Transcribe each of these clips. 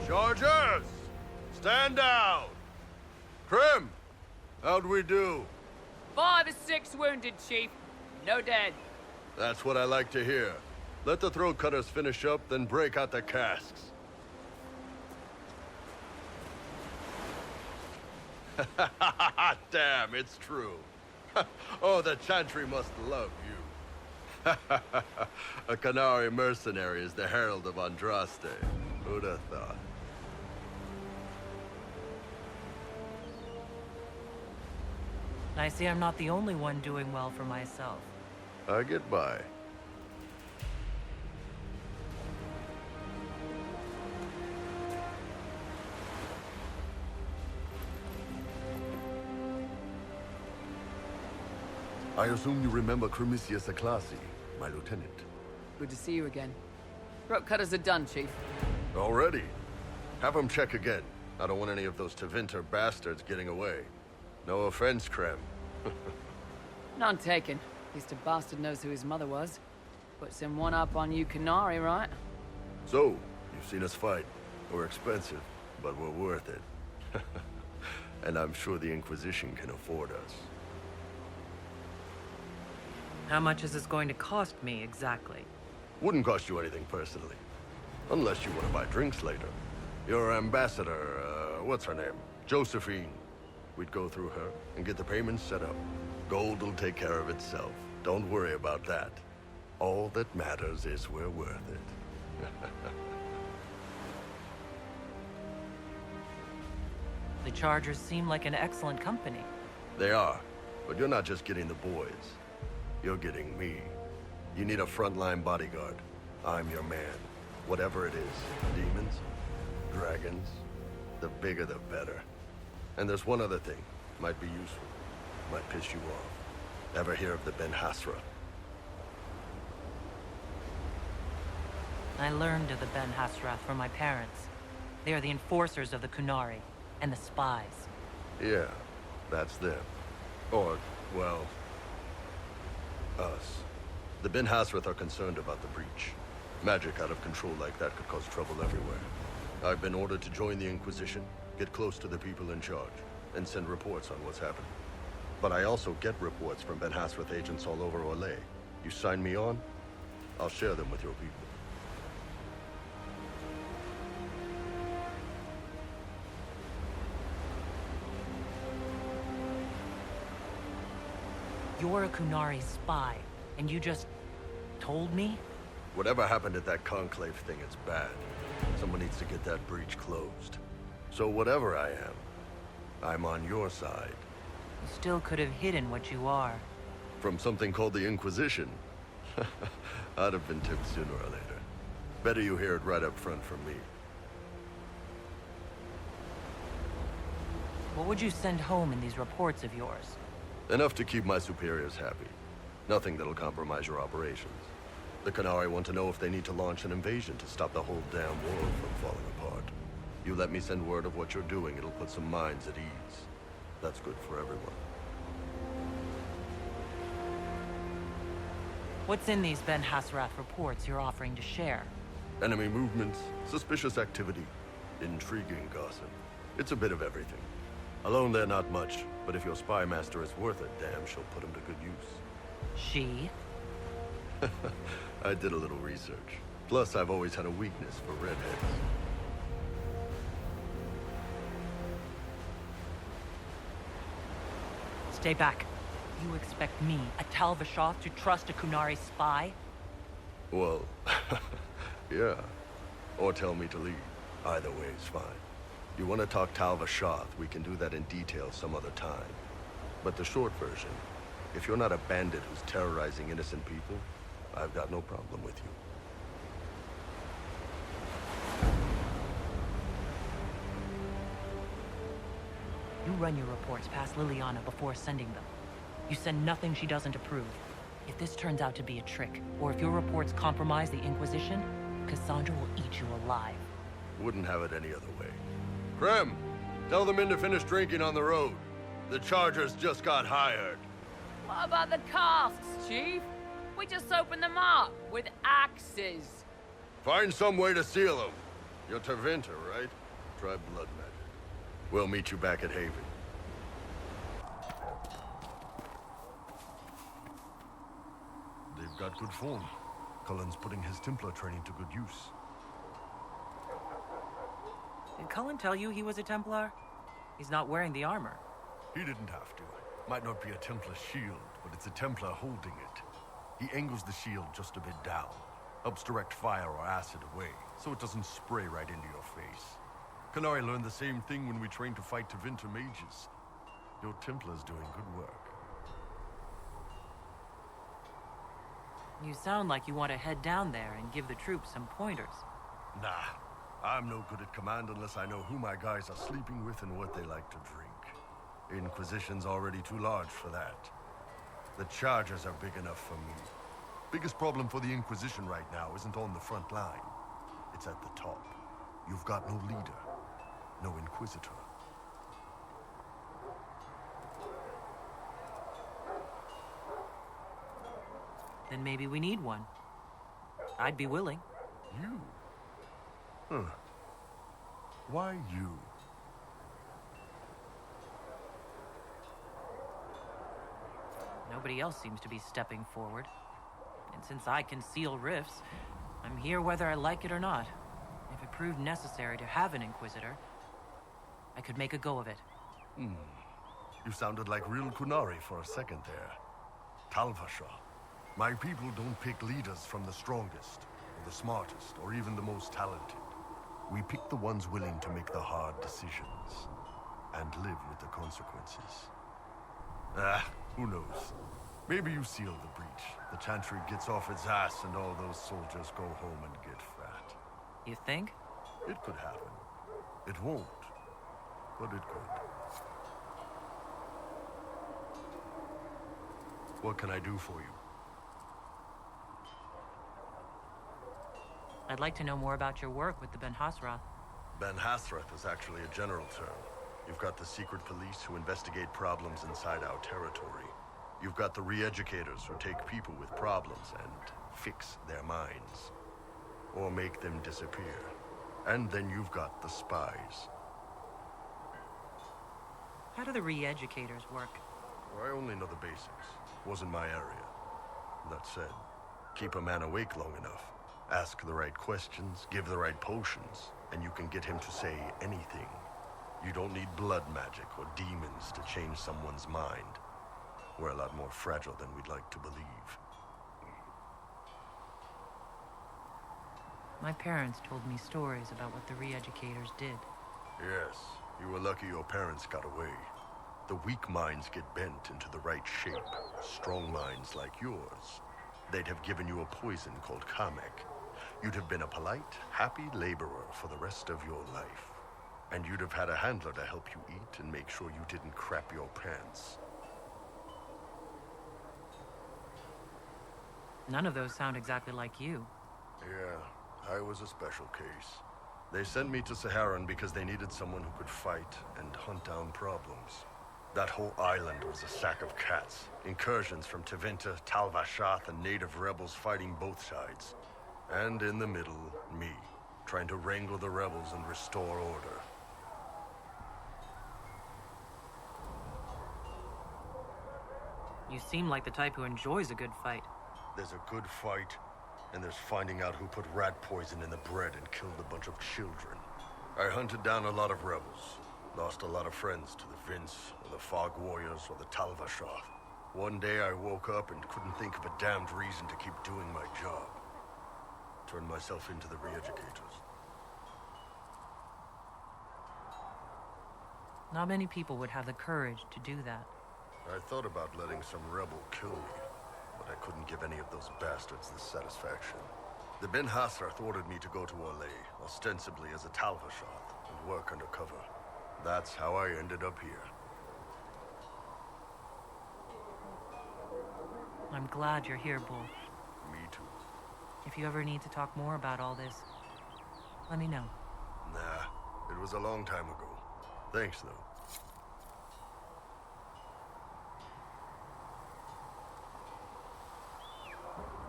Chargers! Stand down! Krim! How'd we do? 5 or 6 wounded, Chief. No dead. That's what I like to hear. Let the throat cutters finish up, then break out the casks. Damn, it's true. Oh, the Chantry must love you. A Qunari mercenary is the herald of Andraste. Who'd have thought? I see I'm not the only one doing well for myself. I get by. I assume you remember Corypheus Aclasi, my lieutenant. Good to see you again. Throat cutters are done, Chief. Already? Have them check again. I don't want any of those Tevinter bastards getting away. No offense, Krem. None taken. At least a bastard knows who his mother was. Puts him one up on you Qunari, right? So, you've seen us fight. We're expensive, but we're worth it. And I'm sure the Inquisition can afford us. How much is this going to cost me, exactly? Wouldn't cost you anything personally. Unless you want to buy drinks later. Your ambassador, what's her name? Josephine. We'd go through her and get the payments set up. Gold will take care of itself. Don't worry about that. All that matters is we're worth it. The Chargers seem like an excellent company. They are, but you're not just getting the boys. You're getting me. You need a frontline bodyguard. I'm your man. Whatever it is. Demons? Dragons? The bigger the better. And there's one other thing. Might be useful. Might piss you off. Ever hear of the Ben Hasra? I learned of the Ben Hasrath from my parents. They are the enforcers of the Qunari, and the spies. Yeah, that's them. Or, well, us. The Ben Hasrath are concerned about the breach. Magic out of control like that could cause trouble everywhere. I've been ordered to join the Inquisition, get close to the people in charge, and send reports on what's happening. But I also get reports from Ben Hasrath agents all over Orlais. You sign me on, I'll share them with your people. You're a Qunari spy, and you just told me? Whatever happened at that conclave thing is bad. Someone needs to get that breach closed. So whatever I am, I'm on your side. You still could have hidden what you are. From something called the Inquisition? I'd have been tipped sooner or later. Better you hear it right up front from me. What would you send home in these reports of yours? Enough to keep my superiors happy. Nothing that'll compromise your operations. The Qunari want to know if they need to launch an invasion to stop the whole damn world from falling apart. You let me send word of what you're doing, it'll put some minds at ease. That's good for everyone. What's in these Ben Hasrath reports you're offering to share? Enemy movements, suspicious activity, intriguing gossip. It's a bit of everything. Alone they're not much, but if your spy master is worth a damn, she'll put him to good use. She? I did a little research. Plus, I've always had a weakness for redheads. Stay back. You expect me, a Tal Vashoth, to trust a Qunari spy? Well, yeah. Or tell me to leave. Either way is fine. You want to talk Tal Vashoth, we can do that in detail some other time. But the short version, if you're not a bandit who's terrorizing innocent people, I've got no problem with you. You run your reports past Liliana before sending them. You send nothing she doesn't approve. If this turns out to be a trick, or if your reports compromise the Inquisition, Cassandra will eat you alive. Wouldn't have it any other way. Krem, tell the men to finish drinking on the road. The Chargers just got hired. What about the casks, Chief? We just opened them up with axes. Find some way to seal them. You're Tevinter, right? Try blood magic. We'll meet you back at Haven. They've got good form. Cullen's putting his Templar training to good use. Did Cullen tell you he was a Templar? He's not wearing the armor. He didn't have to. Might not be a Templar shield, but it's a Templar holding it. He angles the shield just a bit down. Helps direct fire or acid away, so it doesn't spray right into your face. Qunari learned the same thing when we trained to fight Tevinter mages. Your Templar's doing good work. You sound like you want to head down there and give the troops some pointers. Nah, I'm no good at command unless I know who my guys are sleeping with and what they like to drink. Inquisition's already too large for that. The charges are big enough for me. Biggest problem for the Inquisition right now isn't on the front line. It's at the top. You've got no leader, no Inquisitor. Then maybe we need one. I'd be willing. You? Huh. Why you? Nobody else seems to be stepping forward. And since I can seal rifts, I'm here whether I like it or not. If it proved necessary to have an Inquisitor, I could make a go of it. You sounded like real Qunari for a second there. Talvasha. My people don't pick leaders from the strongest, or the smartest, or even the most talented. We pick the ones willing to make the hard decisions, and live with the consequences. Who knows? Maybe you seal the breach. The Chantry gets off its ass and all those soldiers go home and get fat. You think? It could happen. It won't, but it could. What can I do for you? I'd like to know more about your work with the Ben Hasrath. Ben Hasrath is actually a general term. You've got the secret police who investigate problems inside our territory. You've got the re-educators who take people with problems and fix their minds. Or make them disappear. And then you've got the spies. How do the re-educators work? I only know the basics. Wasn't my area. That said, keep a man awake long enough. Ask the right questions, give the right potions, and you can get him to say anything. You don't need blood magic or demons to change someone's mind. We're a lot more fragile than we'd like to believe. My parents told me stories about what the re-educators did. Yes, you were lucky your parents got away. The weak minds get bent into the right shape. Strong minds like yours, they'd have given you a poison called Kamek. You'd have been a polite, happy laborer for the rest of your life. And you'd have had a handler to help you eat and make sure you didn't crap your pants. None of those sound exactly like you. Yeah, I was a special case. They sent me to Saharan because they needed someone who could fight and hunt down problems. That whole island was a sack of cats. Incursions from Tevinter, Talvashath, and native rebels fighting both sides. And in the middle, me, trying to wrangle the rebels and restore order. You seem like the type who enjoys a good fight. There's a good fight, and there's finding out who put rat poison in the bread and killed a bunch of children. I hunted down a lot of rebels. Lost a lot of friends to the Vince, or the Fog Warriors, or the Talvashath. One day I woke up and couldn't think of a damned reason to keep doing my job. Turned myself into the re-educators. Not many people would have the courage to do that. I thought about letting some rebel kill me, but I couldn't give any of those bastards the satisfaction. The Ben Hasrath ordered me to go to Orlais, ostensibly as a Talvashath, and work undercover. That's how I ended up here. I'm glad you're here, Bull. Me too. If you ever need to talk more about all this, let me know. Nah, it was a long time ago. Thanks, though.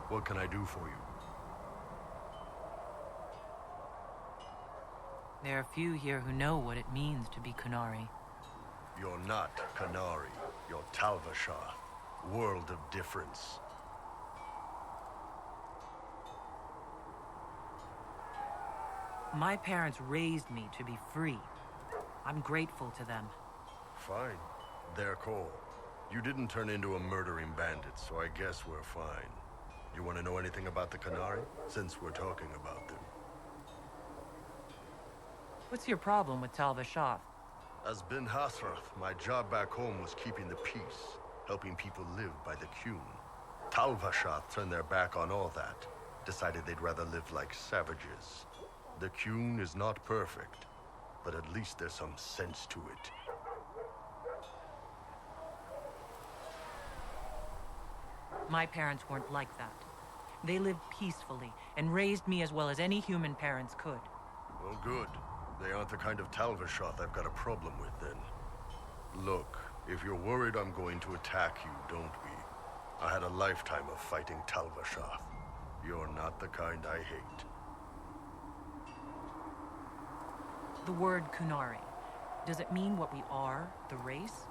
What can I do for you? There are few here who know what it means to be Qunari. You're not Qunari. You're Tal-Vashoth. World of difference. My parents raised me to be free. I'm grateful to them. Fine. Their call. You didn't turn into a murdering bandit, so I guess we're fine. You want to know anything about the Qunari? Since we're talking about them. What's your problem with Tal-Vashoth? As Ben Hasrath, my job back home was keeping the peace, helping people live by the Qun. Tal-Vashoth turned their back on all that, decided they'd rather live like savages. The Qun is not perfect, but at least there's some sense to it. My parents weren't like that. They lived peacefully and raised me as well as any human parents could. Well, good. They aren't the kind of Tal-Vashoth I've got a problem with, then. Look, if you're worried I'm going to attack you, don't be. I had a lifetime of fighting Tal-Vashoth. You're not the kind I hate. The word Qunari, does it mean what we are, the race?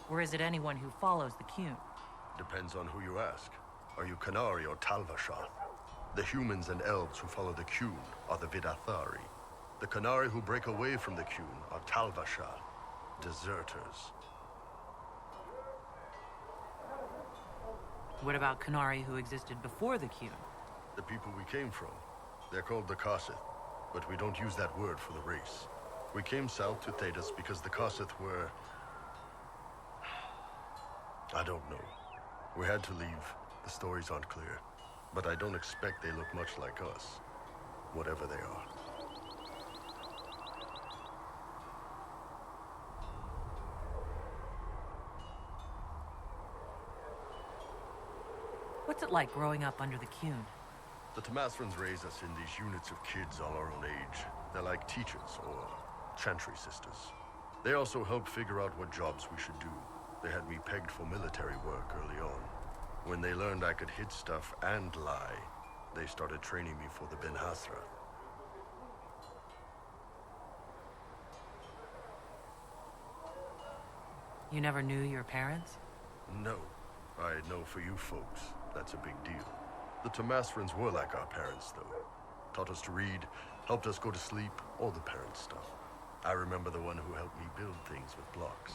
Or is it anyone who follows the Qun? Depends on who you ask. Are you Qunari or Tal-Vashoth? The humans and elves who follow the Qun are the Vidathari. The Qunari who break away from the Qun are Tal-Vashoth, deserters. What about Qunari who existed before the Qun? The people we came from. They're called the Kossith, but we don't use that word for the race. We came south to Thedas because the Kossith were... I don't know. We had to leave. The stories aren't clear. But I don't expect they look much like us. Whatever they are. What's it like growing up under the Qun? The Tamasrans raise us in these units of kids all our own age. They're like teachers or chantry sisters. They also help figure out what jobs we should do. They had me pegged for military work early on. When they learned I could hit stuff and lie, they started training me for the Ben Hasrath. You never knew your parents? No. I know for you folks, that's a big deal. The Tamasrans were like our parents, though. Taught us to read, helped us go to sleep, all the parent stuff. I remember the one who helped me build things with blocks.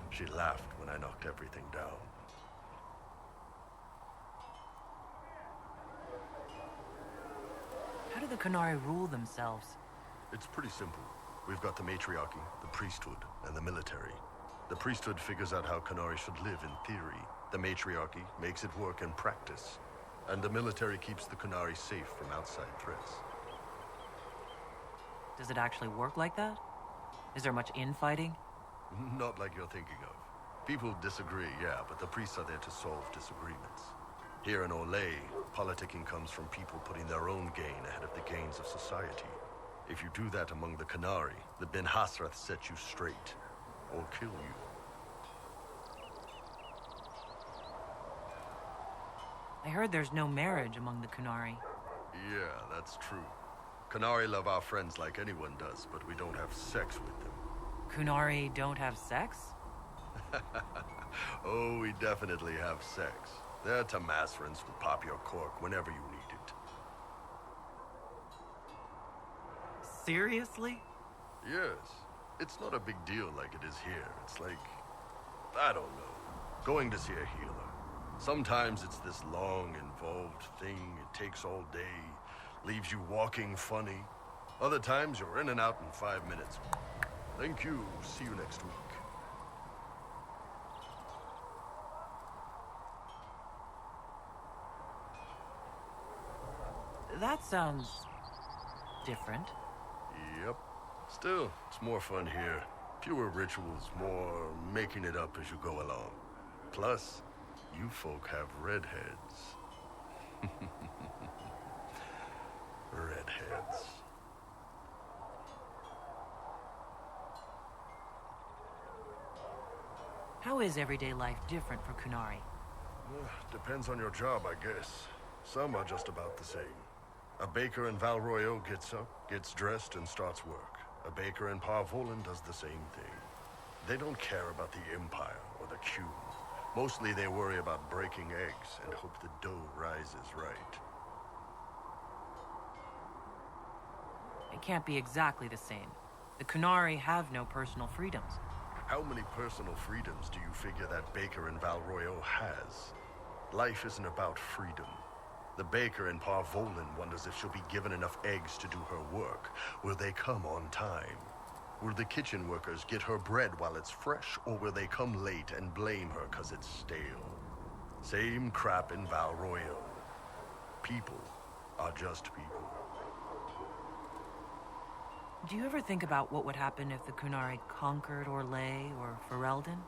She laughed when I knocked everything down. How do the Qunari rule themselves? It's pretty simple. We've got the matriarchy, the priesthood, and the military. The priesthood figures out how Qunari should live in theory. The matriarchy makes it work in practice. And the military keeps the Qunari safe from outside threats. Does it actually work like that? Is there much infighting? Not like you're thinking of. People disagree, yeah, but the priests are there to solve disagreements. Here in Olay, politicking comes from people putting their own gain ahead of the gains of society. If you do that among the Qunari, the Ben Hasrath set you straight, or kill you. I heard there's no marriage among the Qunari. Yeah, that's true. Qunari love our friends like anyone does, but we don't have sex with them. Qunari don't have sex? Oh, we definitely have sex. They're Tamasrans who pop your cork whenever you need it. Seriously? Yes. It's not a big deal like it is here. It's like, I don't know, going to see a healer. Sometimes it's this long, involved thing. It takes all day, leaves you walking funny. Other times you're in and out in 5 minutes. Thank you. See you next week. That sounds different. Yep. Still, it's more fun here. Fewer rituals, more making it up as you go along. Plus, you folk have redheads. Redheads. How is everyday life different for Qunari? Depends on your job, I guess. Some are just about the same. A baker in Val Royale gets up, gets dressed, and starts work. A baker in Parvolan does the same thing. They don't care about the Empire or the Q. Mostly they worry about breaking eggs and hope the dough rises right. It can't be exactly the same. The Qunari have no personal freedoms. How many personal freedoms do you figure that baker in Valroyo has? Life isn't about freedom. The baker in Parvolan wonders if she'll be given enough eggs to do her work. Will they come on time? Will the kitchen workers get her bread while it's fresh, or will they come late and blame her 'cause it's stale? Same crap in Valroyo. People are just people. Do you ever think about what would happen if the Qunari conquered Orlais or Ferelden?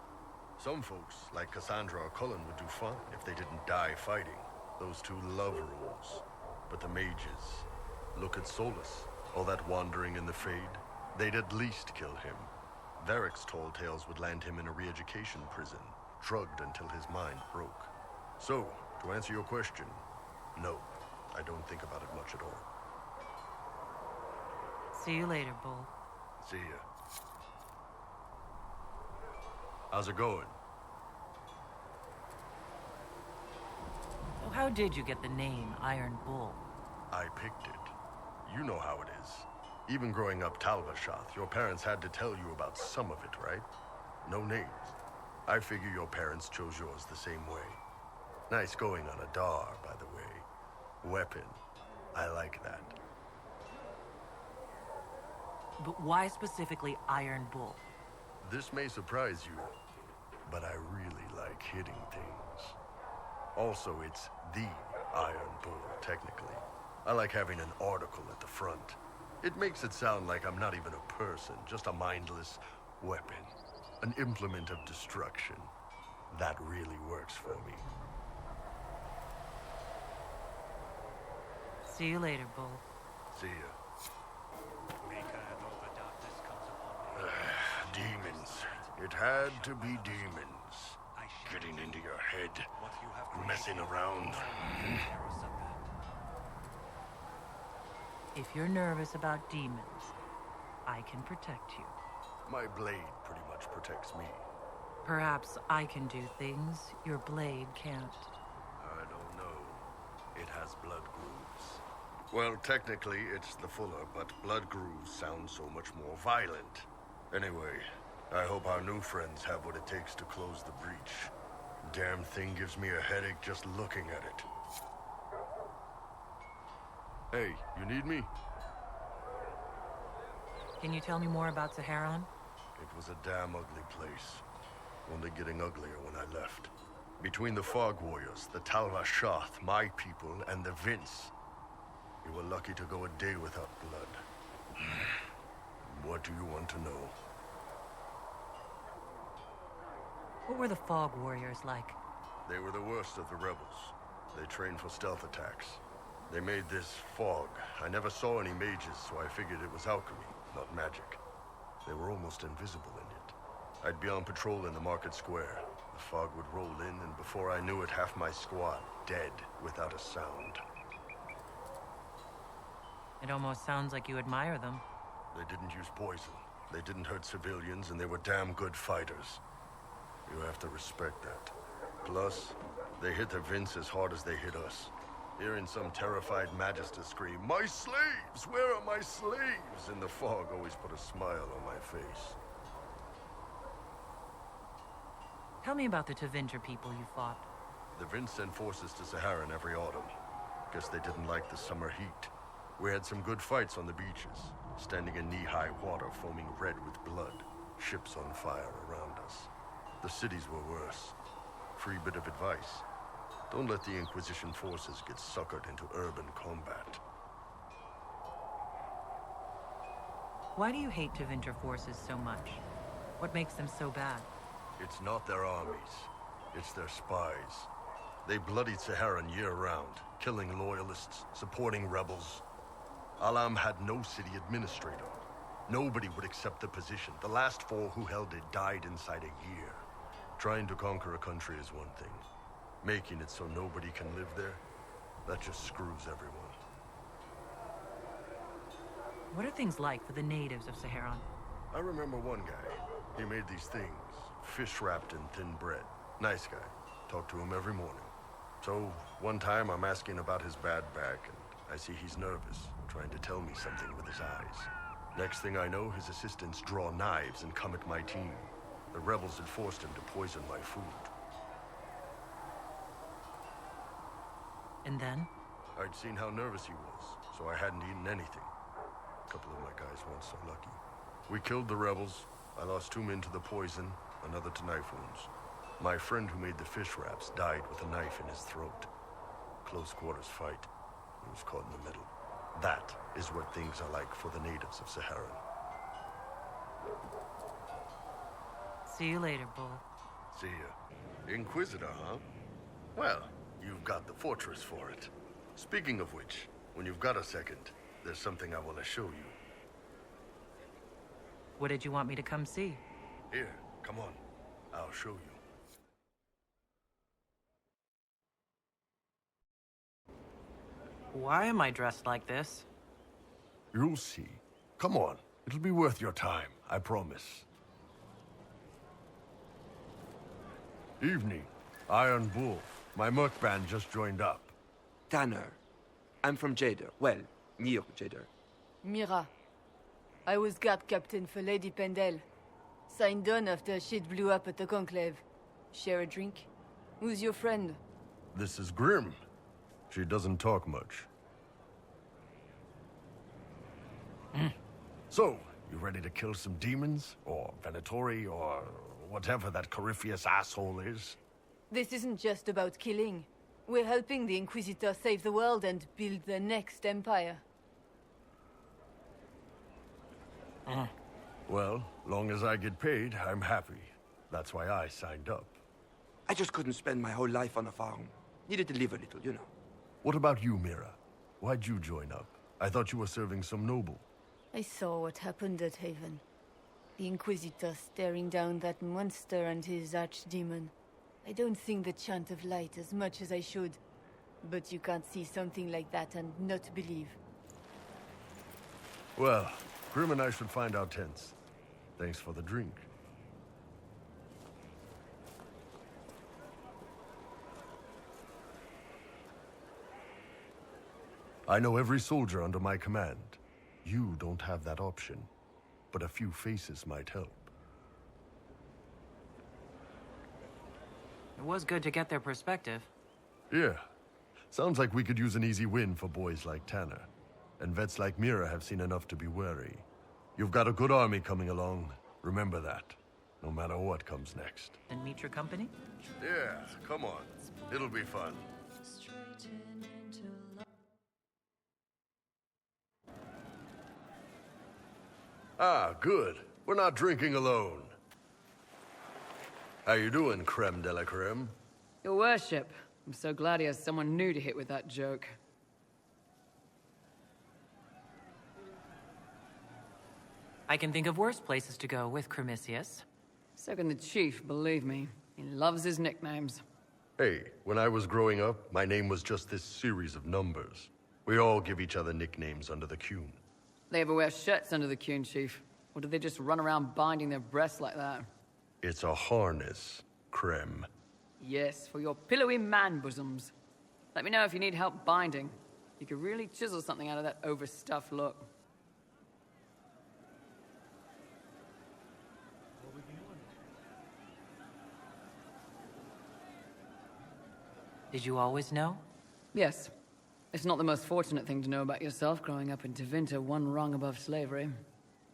Some folks, like Cassandra or Cullen, would do fine if they didn't die fighting. Those two love rules. But the mages, look at Solus, all that wandering in the Fade. They'd at least kill him. Varric's tall tales would land him in a re-education prison, drugged until his mind broke. So, to answer your question, no, I don't think about it much at all. See you later, Bull. See ya. How's it going? So how did you get the name Iron Bull? I picked it. You know how it is. Even growing up Talvashath, your parents had to tell you about some of it, right? No names. I figure your parents chose yours the same way. Nice going on a Dar, by the way. Weapon. I like that. But why specifically Iron Bull? This may surprise you, but I really like hitting things. Also, it's the Iron Bull, technically. I like having an article at the front. It makes it sound like I'm not even a person, just a mindless weapon. An implement of destruction. That really works for me. See you later, Bull. See ya. Demons. It had to be demons. Getting into your head. Messing around. If you're nervous about demons, I can protect you. My blade pretty much protects me. Perhaps I can do things your blade can't. I don't know. It has blood grooves. Well, technically, it's the Fuller, but blood grooves sound so much more violent. Anyway, I hope our new friends have what it takes to close the breach. Damn thing gives me a headache just looking at it. Hey, you need me? Can you tell me more about Saharan? It was a damn ugly place. Only getting uglier when I left. Between the Fog Warriors, the Talvashath, my people, and the Vince, we were lucky to go a day without blood. What do you want to know? What were the Fog Warriors like? They were the worst of the rebels. They trained for stealth attacks. They made this fog. I never saw any mages, so I figured it was alchemy, not magic. They were almost invisible in it. I'd be on patrol in the market square. The fog would roll in, and before I knew it, half my squad dead without a sound. It almost sounds like you admire them. They didn't use poison. They didn't hurt civilians, and they were damn good fighters. You have to respect that. Plus, they hit the Vince as hard as they hit us. Hearing some terrified Magister scream, "My slaves! Where are my slaves?" in the fog always put a smile on my face. Tell me about the Tevinter people you fought. The Vince sent forces to Saharan every autumn. Guess they didn't like the summer heat. We had some good fights on the beaches, standing in knee-high water foaming red with blood, ships on fire around us. The cities were worse. Free bit of advice. Don't let the Inquisition forces get suckered into urban combat. Why do you hate Tevinter forces so much? What makes them so bad? It's not their armies. It's their spies. They bloodied Saharan year-round, killing loyalists, supporting rebels. Alam had no city administrator. Nobody would accept the position. The last 4 who held it died inside a year. Trying to conquer a country is one thing. Making it so nobody can live there, that just screws everyone. What are things like for the natives of Saharan? I remember one guy. He made these things, fish wrapped in thin bread. Nice guy. Talk to him every morning. So, one time I'm asking about his bad back, and I see he's nervous, trying to tell me something with his eyes. Next thing I know, his assistants draw knives and come at my team. The rebels had forced him to poison my food. And then? I'd seen how nervous he was, so I hadn't eaten anything. A couple of my guys weren't so lucky. We killed the rebels. I lost 2 men to the poison, another to knife wounds. My friend who made the fish wraps died with a knife in his throat. Close quarters fight. He was caught in the middle. That is what things are like for the natives of Saharan. See you later, Bull. See ya. Inquisitor, huh? Well, you've got the fortress for it. Speaking of which, when you've got a second, there's something I want to show you. What did you want me to come see? Here, come on. I'll show you. Why am I dressed like this? You'll see. Come on. It'll be worth your time, I promise. Evening. Iron Bull. My merc band just joined up. Tanner. I'm from Jader. Well, near Jader. Mira. I was guard captain for Lady Pendel. Signed on after shit blew up at the Conclave. Share a drink? Who's your friend? This is Grim. She doesn't talk much. So, you ready to kill some demons? Or Venatori? Or whatever that Corypheus asshole is? This isn't just about killing. We're helping the Inquisitor save the world and build the next empire. Well, long as I get paid, I'm happy. That's why I signed up. I just couldn't spend my whole life on a farm. Needed to live a little, you know. What about you, Mira? Why'd you join up? I thought you were serving some noble. I saw what happened at Haven. The Inquisitor staring down that monster and his archdemon. I don't think the chant of light as much as I should. But you can't see something like that and not believe. Well, Grim and I should find our tents. Thanks for the drink. I know every soldier under my command. You don't have that option, but a few faces might help. It was good to get their perspective. Yeah. Sounds like we could use an easy win for boys like Tanner. And vets like Mira have seen enough to be wary. You've got a good army coming along. Remember that. No matter what comes next. And meet your company? Yeah, come on. It'll be fun. Ah, good. We're not drinking alone. How you doing, creme de la creme? Your worship. I'm so glad he has someone new to hit with that joke. I can think of worse places to go with Corypheus. So can the chief, believe me. He loves his nicknames. Hey, when I was growing up, my name was just this series of numbers. We all give each other nicknames under the Qun. They ever wear shirts under the Qun, chief? Or do they just run around binding their breasts like that? It's a harness, creme. Yes, for your pillowy man bosoms. Let me know if you need help binding. You could really chisel something out of that overstuffed look. Did you always know? Yes. It's not the most fortunate thing to know about yourself growing up in Tevinter, one rung above slavery.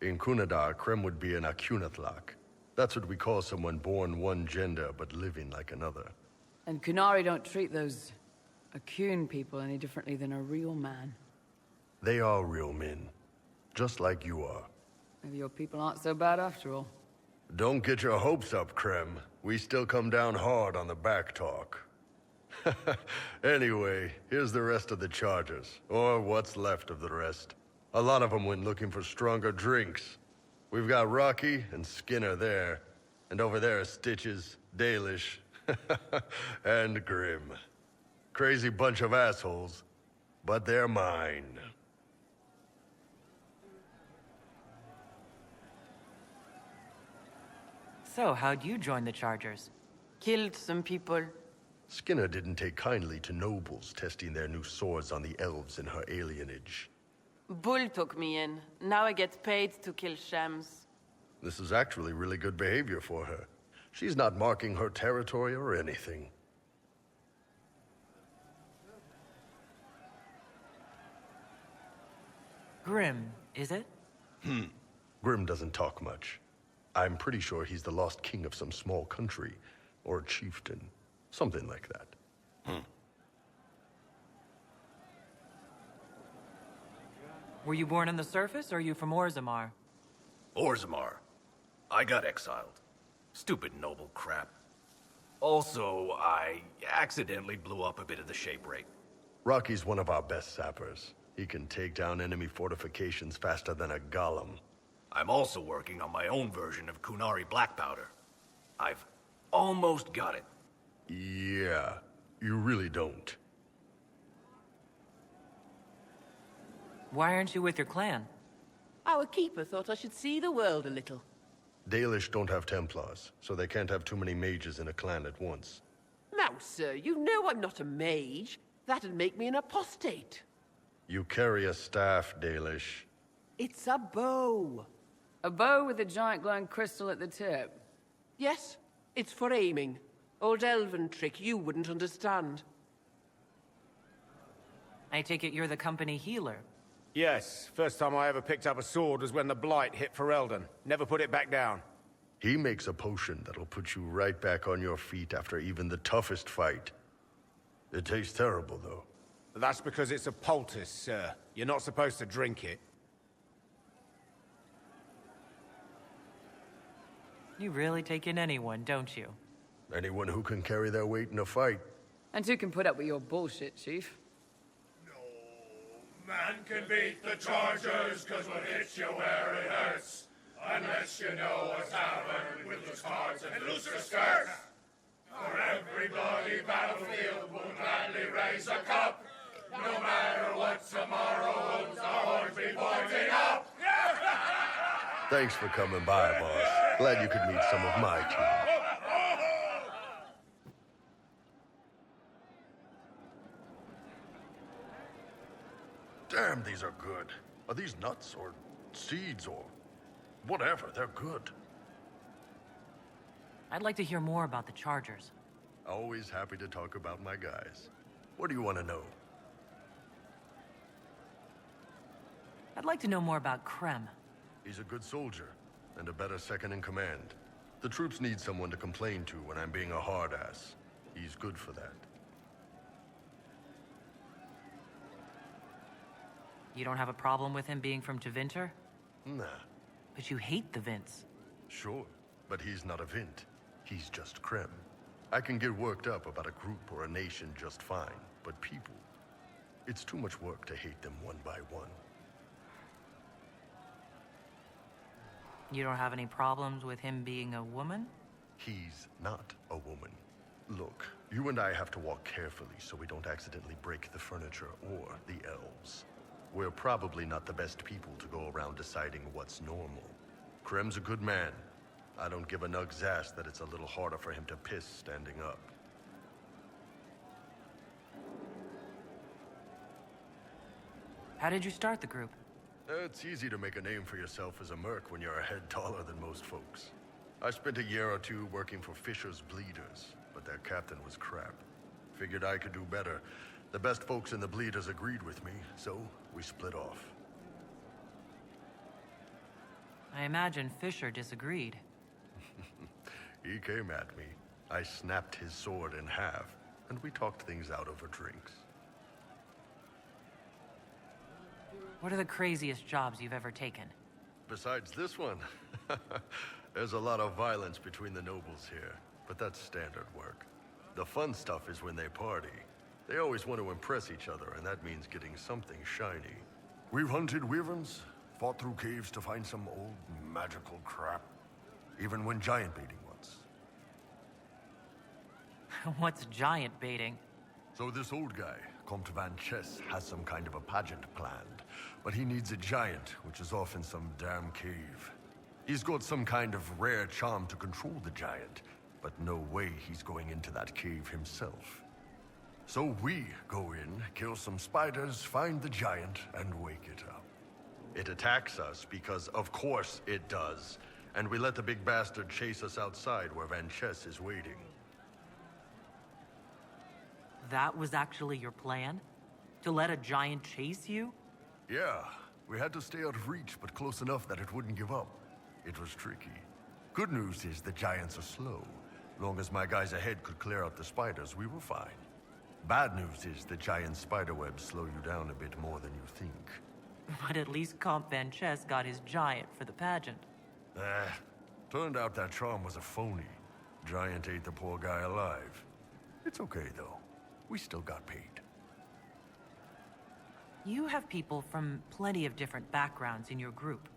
In Kunadar, creme would be an Akunatlak. That's what we call someone born one gender but living like another. And Qunari don't treat those Akun people any differently than a real man. They are real men. Just like you are. Maybe your people aren't so bad after all. Don't get your hopes up, creme. We still come down hard on the back talk. Anyway, here's the rest of the charges. Or what's left of the rest. A lot of them went looking for stronger drinks. We've got Rocky and Skinner there. And over there are Stitches, Dalish, and Grim. Crazy bunch of assholes, but they're mine. So, how'd you join the Chargers? Killed some people. Skinner didn't take kindly to nobles testing their new swords on the elves in her alienage. Bull took me in. Now I get paid to kill shams. This is actually really good behavior for her. She's not marking her territory or anything. Grim, is it? Grim doesn't talk much. I'm pretty sure he's the lost king of some small country, or chieftain. Something like that. Were you born on the surface, or are you from Orzammar? Orzammar. I got exiled. Stupid noble crap. Also, I accidentally blew up a bit of the shape rate. Rocky's one of our best sappers. He can take down enemy fortifications faster than a golem. I'm also working on my own version of Qunari black powder. I've almost got it. Yeah, you really don't. Why aren't you with your clan? Our keeper thought I should see the world a little. Dalish don't have Templars, so they can't have too many mages in a clan at once. Now, sir, you know I'm not a mage. That'd make me an apostate. You carry a staff, Dalish. It's a bow. A bow with a giant glowing crystal at the tip. Yes, it's for aiming. Old elven trick you wouldn't understand. I take it you're the company healer. Yes, first time I ever picked up a sword was when the Blight hit Ferelden. Never put it back down. He makes a potion that'll put you right back on your feet after even the toughest fight. It tastes terrible, though. That's because it's a poultice, sir. You're not supposed to drink it. You really take in anyone, don't you? Anyone who can carry their weight in a fight. And who can put up with your bullshit, Chief? Man can beat the Chargers, cause what hits you where it hurts. Unless you know a tavern with loose cards and looser skirts. For every bloody battlefield will gladly raise a cup. No matter what tomorrow holds, our horns be pointing up. Thanks for coming by, boss. Glad you could meet some of my team. Damn, these are good. Are these nuts or seeds or whatever? They're good. I'd like to hear more about the Chargers. Always happy to talk about my guys. What do you want to know? I'd like to know more about Krem. He's a good soldier and a better second in command. The troops need someone to complain to when I'm being a hard-ass. He's good for that. You don't have a problem with him being from Tevinter? Nah, But you hate the Vints. sure, but he's not a Vint. He's just Krem. I can get worked up about a group or a nation just fine, but people, it's too much work to hate them one by one. You don't have any problems with him being a woman? He's not a woman. Look, you and I have to walk carefully so we don't accidentally break the furniture or the elves. We're probably not the best people to go around deciding what's normal. Krem's a good man. I don't give a nug's ass that it's a little harder for him to piss standing up. How did you start the group? It's easy to make a name for yourself as a merc when you're a head taller than most folks. I spent a year or two working for Fisher's Bleeders, but their captain was crap. Figured I could do better. The best folks in the Bleeders agreed with me, so we split off. I imagine Fisher disagreed. He came at me. I snapped his sword in half, and we talked things out over drinks. What are the craziest jobs you've ever taken? Besides this one, there's a lot of violence between the nobles here, but that's standard work. The fun stuff is when they party. They always want to impress each other, and that means getting something shiny. We've hunted wyverns, fought through caves to find some old magical crap. Even went giant baiting once. What's giant baiting? So this old guy, Comte Van Chess, has some kind of a pageant planned. But he needs a giant, which is off in some damn cave. He's got some kind of rare charm to control the giant, but no way he's going into that cave himself. So we go in, kill some spiders, find the giant, and wake it up. It attacks us because, of course, it does. And we let the big bastard chase us outside where Van Chess is waiting. That was actually your plan? To let a giant chase you? Yeah, we had to stay out of reach, but close enough that it wouldn't give up. It was tricky. Good news is the giants are slow. Long as my guys ahead could clear out the spiders, we were fine. Bad news is the giant spiderwebs slow you down a bit more than you think. But at least Comte Van Chess got his giant for the pageant. Turned out that charm was a phony. Giant ate the poor guy alive. It's okay, though. We still got paid. You have people from plenty of different backgrounds in your group.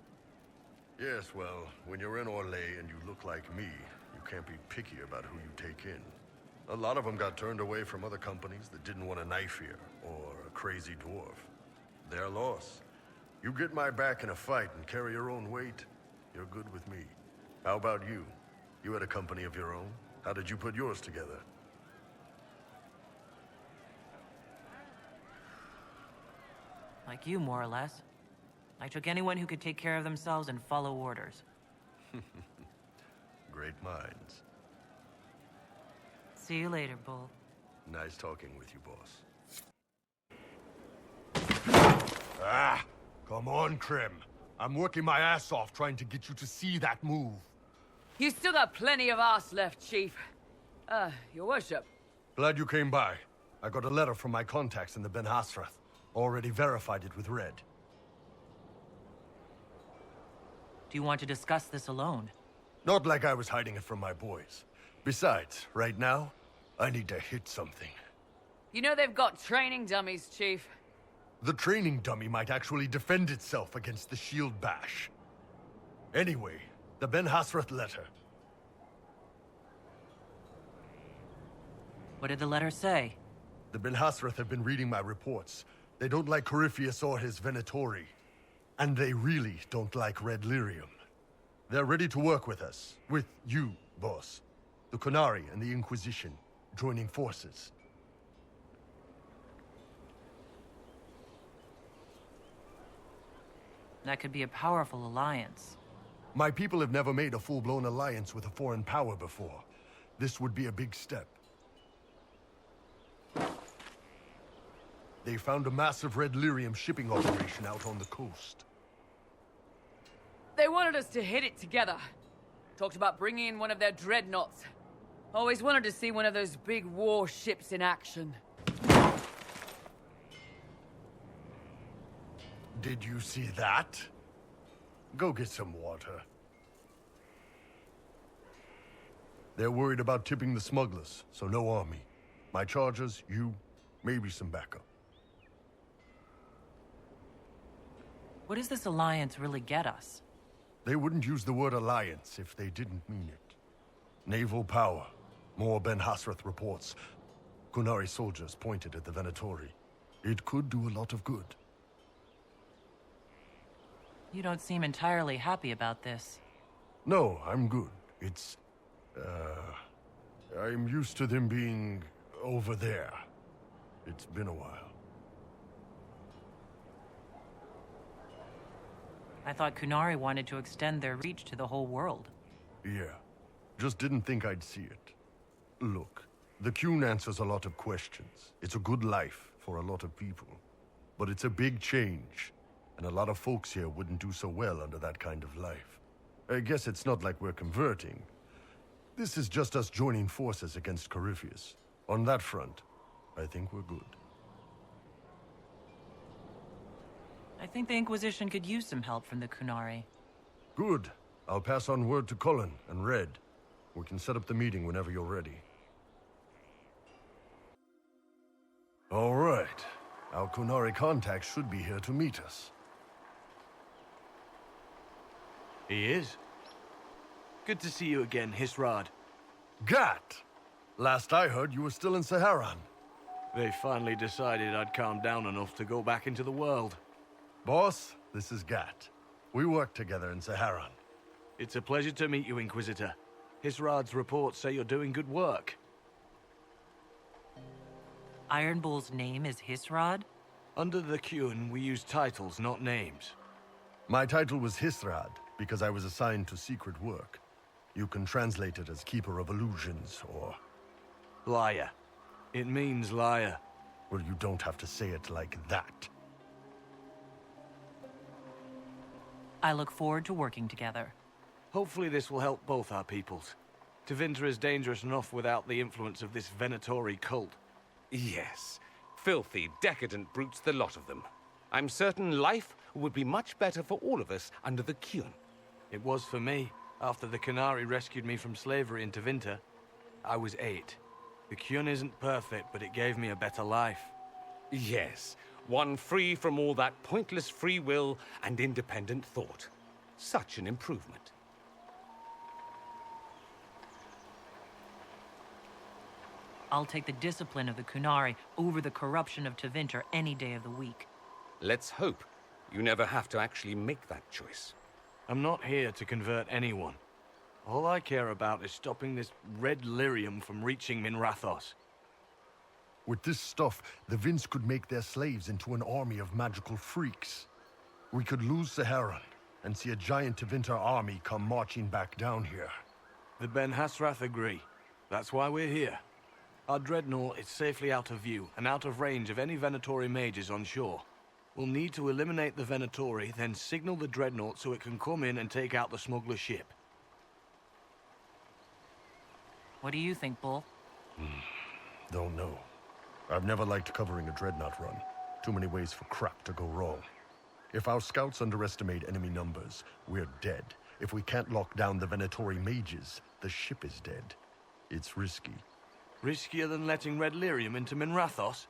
Yes, well, when you're in Orlais and you look like me, you can't be picky about who you take in. A lot of them got turned away from other companies that didn't want a knife here, or a crazy dwarf. Their loss. You get my back in a fight and carry your own weight, you're good with me. How about you? You had a company of your own. How did you put yours together? Like you, more or less. I took anyone who could take care of themselves and follow orders. Great minds. See you later, Bull. Nice talking with you, boss. Ah! Come on, Krim. I'm working my ass off trying to get you to see that move. You still got plenty of arse left, Chief. Your worship. Glad you came by. I got a letter from my contacts in the Ben Hasrath. Already verified it with Red. Do you want to discuss this alone? Not like I was hiding it from my boys. Besides, right now, I need to hit something. You know they've got training dummies, Chief. The training dummy might actually defend itself against the shield bash. Anyway, the Ben Hasrath letter. What did the letter say? The Ben Hasrath have been reading my reports. They don't like Corypheus or his Venatori. And they really don't like Red Lyrium. They're ready to work with us. With you, boss. The Qunari and the Inquisition, joining forces. That could be a powerful alliance. My people have never made a full-blown alliance with a foreign power before. This would be a big step. They found a massive Red Lyrium shipping operation out on the coast. They wanted us to hit it together. Talked about bringing in one of their dreadnoughts. Always wanted to see one of those big war ships in action. Did you see that? Go get some water. They're worried about tipping the smugglers, so no army. My chargers, you, maybe some backup. What does this alliance really get us? They wouldn't use the word alliance if they didn't mean it. Naval power. More Ben Hasrath reports. Qunari soldiers pointed at the Venatori. It could do a lot of good. You don't seem entirely happy about this. No, I'm good. It's... I'm used to them being over there. It's been a while. I thought Qunari wanted to extend their reach to the whole world. Yeah. Just didn't think I'd see it. Look, the Qun answers a lot of questions. It's a good life for a lot of people. But it's a big change. And a lot of folks here wouldn't do so well under that kind of life. I guess it's not like we're converting. This is just us joining forces against Corypheus. On that front, I think we're good. I think the Inquisition could use some help from the Qunari. Good. I'll pass on word to Cullen and Red. We can set up the meeting whenever you're ready. All right. Our Qunari contact should be here to meet us. He is. Good to see you again, Hisrad. Gat! Last I heard, you were still in Saharan. They finally decided I'd calmed down enough to go back into the world. Boss, this is Gat. We worked together in Saharan. It's a pleasure to meet you, Inquisitor. Hisrad's reports say you're doing good work. Iron Bull's name is Hisrad? Under the Qun, we use titles, not names. My title was Hisrad, because I was assigned to secret work. You can translate it as Keeper of Illusions, or... Liar. It means liar. Well, you don't have to say it like that. I look forward to working together. Hopefully this will help both our peoples. Tevinter is dangerous enough without the influence of this Venatori cult. Yes. Filthy, decadent brutes, the lot of them. I'm certain life would be much better for all of us under the Qun. It was for me. After the Qunari rescued me from slavery in Tevinter, I was 8. The Qun isn't perfect, but it gave me a better life. Yes, one free from all that pointless free will and independent thought. Such an improvement. I'll take the discipline of the Qunari over the corruption of Tevinter any day of the week. Let's hope you never have to actually make that choice. I'm not here to convert anyone. All I care about is stopping this red lyrium from reaching Minrathos. With this stuff, the Vince could make their slaves into an army of magical freaks. We could lose Saharan and see a giant Tevinter army come marching back down here. The Ben Hasrath agree. That's why we're here. Our dreadnought is safely out of view and out of range of any Venatori mages on shore. We'll need to eliminate the Venatori, then signal the dreadnought so it can come in and take out the smuggler ship. What do you think, Bull? Don't know. I've never liked covering a dreadnought run. Too many ways for crap to go wrong. If our scouts underestimate enemy numbers, we're dead. If we can't lock down the Venatori mages, the ship is dead. It's risky. Riskier than letting red lyrium into Minrathos?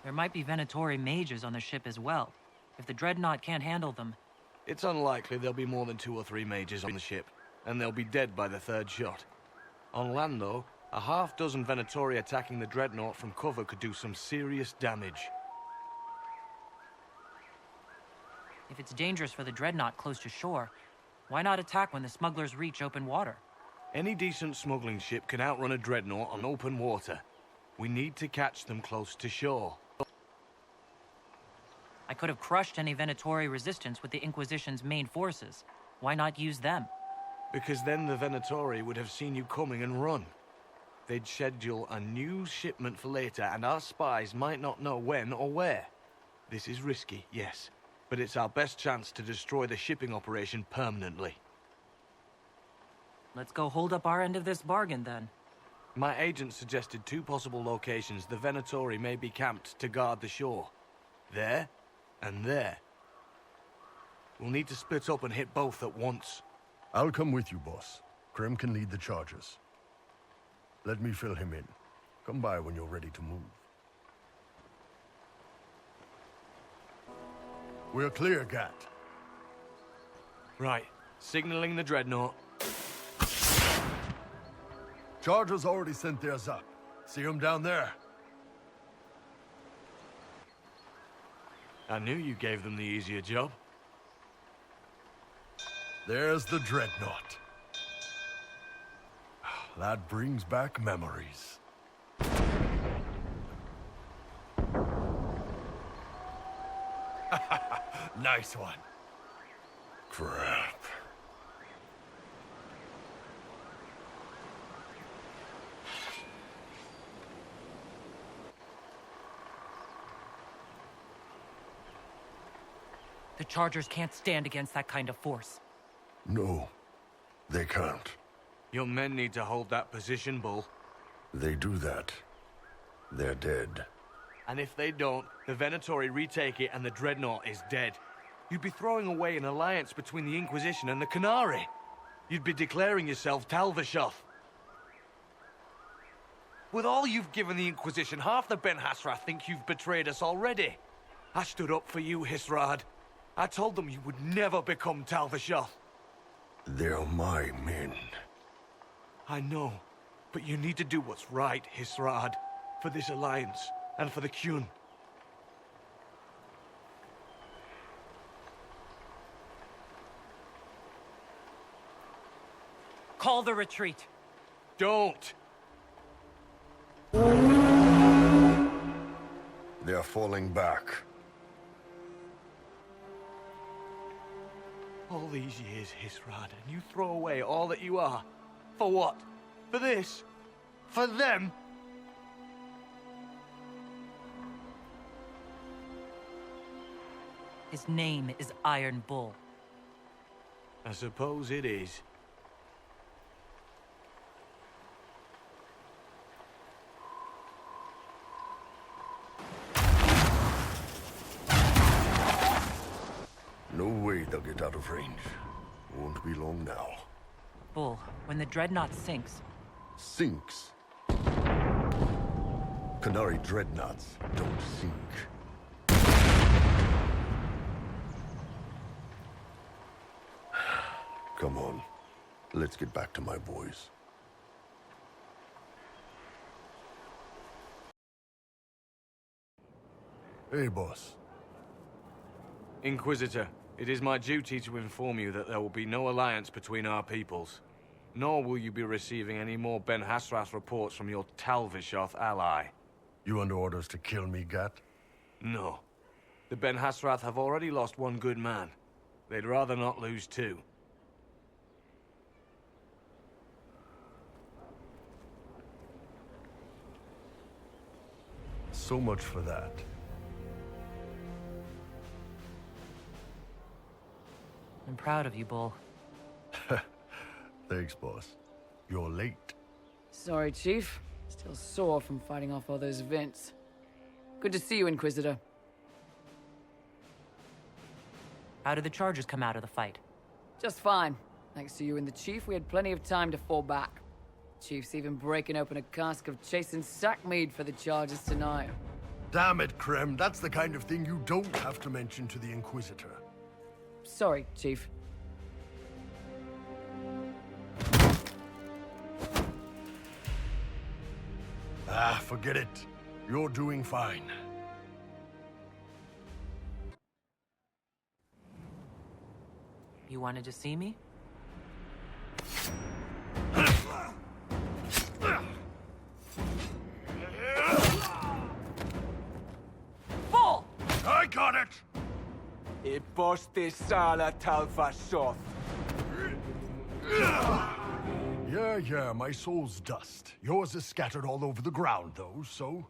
There might be Venatori mages on the ship as well. If the dreadnought can't handle them... It's unlikely there'll be more than 2 or 3 mages on the ship, and they'll be dead by the 3rd shot. On land, though, a half-dozen Venatori attacking the dreadnought from cover could do some serious damage. If it's dangerous for the dreadnought close to shore, why not attack when the smugglers reach open water? Any decent smuggling ship can outrun a dreadnought on open water. We need to catch them close to shore. I could have crushed any Venatori resistance with the Inquisition's main forces. Why not use them? Because then the Venatori would have seen you coming and run. They'd schedule a new shipment for later, and our spies might not know when or where. This is risky, yes, but it's our best chance to destroy the shipping operation permanently. Let's go hold up our end of this bargain, then. My agent suggested 2 possible locations the Venatori may be camped to guard the shore. There, and there. We'll need to split up and hit both at once. I'll come with you, boss. Krem can lead the charges. Let me fill him in. Come by when you're ready to move. We're clear, Gat. Right. Signaling the dreadnought. Chargers already sent theirs up. See them down there? I knew you gave them the easier job. There's the dreadnought. That brings back memories. Nice one. Crap. The Chargers can't stand against that kind of force. No, they can't. Your men need to hold that position, Bull. They do that, they're dead. And if they don't, the Venatori retake it and the dreadnought is dead. You'd be throwing away an alliance between the Inquisition and the Qunari. You'd be declaring yourself Talvashoth. With all you've given the Inquisition, half the Ben Hasrath think you've betrayed us already. I stood up for you, Hisrad. I told them you would never become Talvashoth. They're my men. I know, but you need to do what's right, Hisrad, for this alliance and for the Qun. Call the retreat. Don't! They're falling back. All these years, Hisrad, and you throw away all that you are. For what? For this? For them? His name is Iron Bull. I suppose it is. No way they'll get out of range. Won't be long now. Bull, when the dreadnought sinks, Sinks. Qunari dreadnoughts don't sink. Come on. Let's get back to my boys. Hey, boss. Inquisitor, it is my duty to inform you that there will be no alliance between our peoples. Nor will you be receiving any more Ben Hasrath reports from your Talvishoth ally. You under orders to kill me, Gat? No. The Ben Hasrath have already lost one good man. They'd rather not lose two. So much for that. I'm proud of you, Bull. Thanks, boss. You're late. Sorry, Chief. Still sore from fighting off all those vents. Good to see you, Inquisitor. How did the Chargers come out of the fight? Just fine. Thanks to you and the Chief, we had plenty of time to fall back. Chief's even breaking open a cask of chasing sackmead for the Chargers tonight. Damn it, Krem. That's the kind of thing you don't have to mention to the Inquisitor. Sorry, Chief. Ah, forget it. You're doing fine. You wanted to see me? Bull! I got it! Yeah, my soul's dust. Yours is scattered all over the ground, though, so...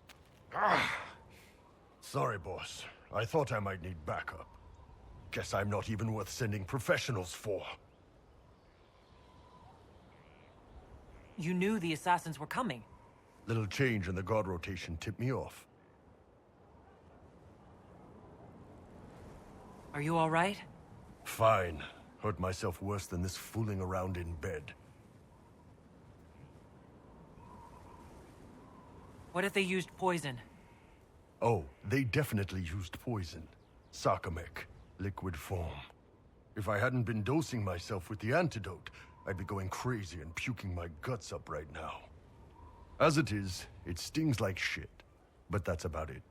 Sorry, boss. I thought I might need backup. Guess I'm not even worth sending professionals for. You knew the assassins were coming. Little change in the guard rotation tipped me off. Are you all right? Fine. Hurt myself worse than this fooling around in bed. What if they used poison? Oh, they definitely used poison. Sarcomec, liquid form. If I hadn't been dosing myself with the antidote, I'd be going crazy and puking my guts up right now. As it is, it stings like shit. But that's about it.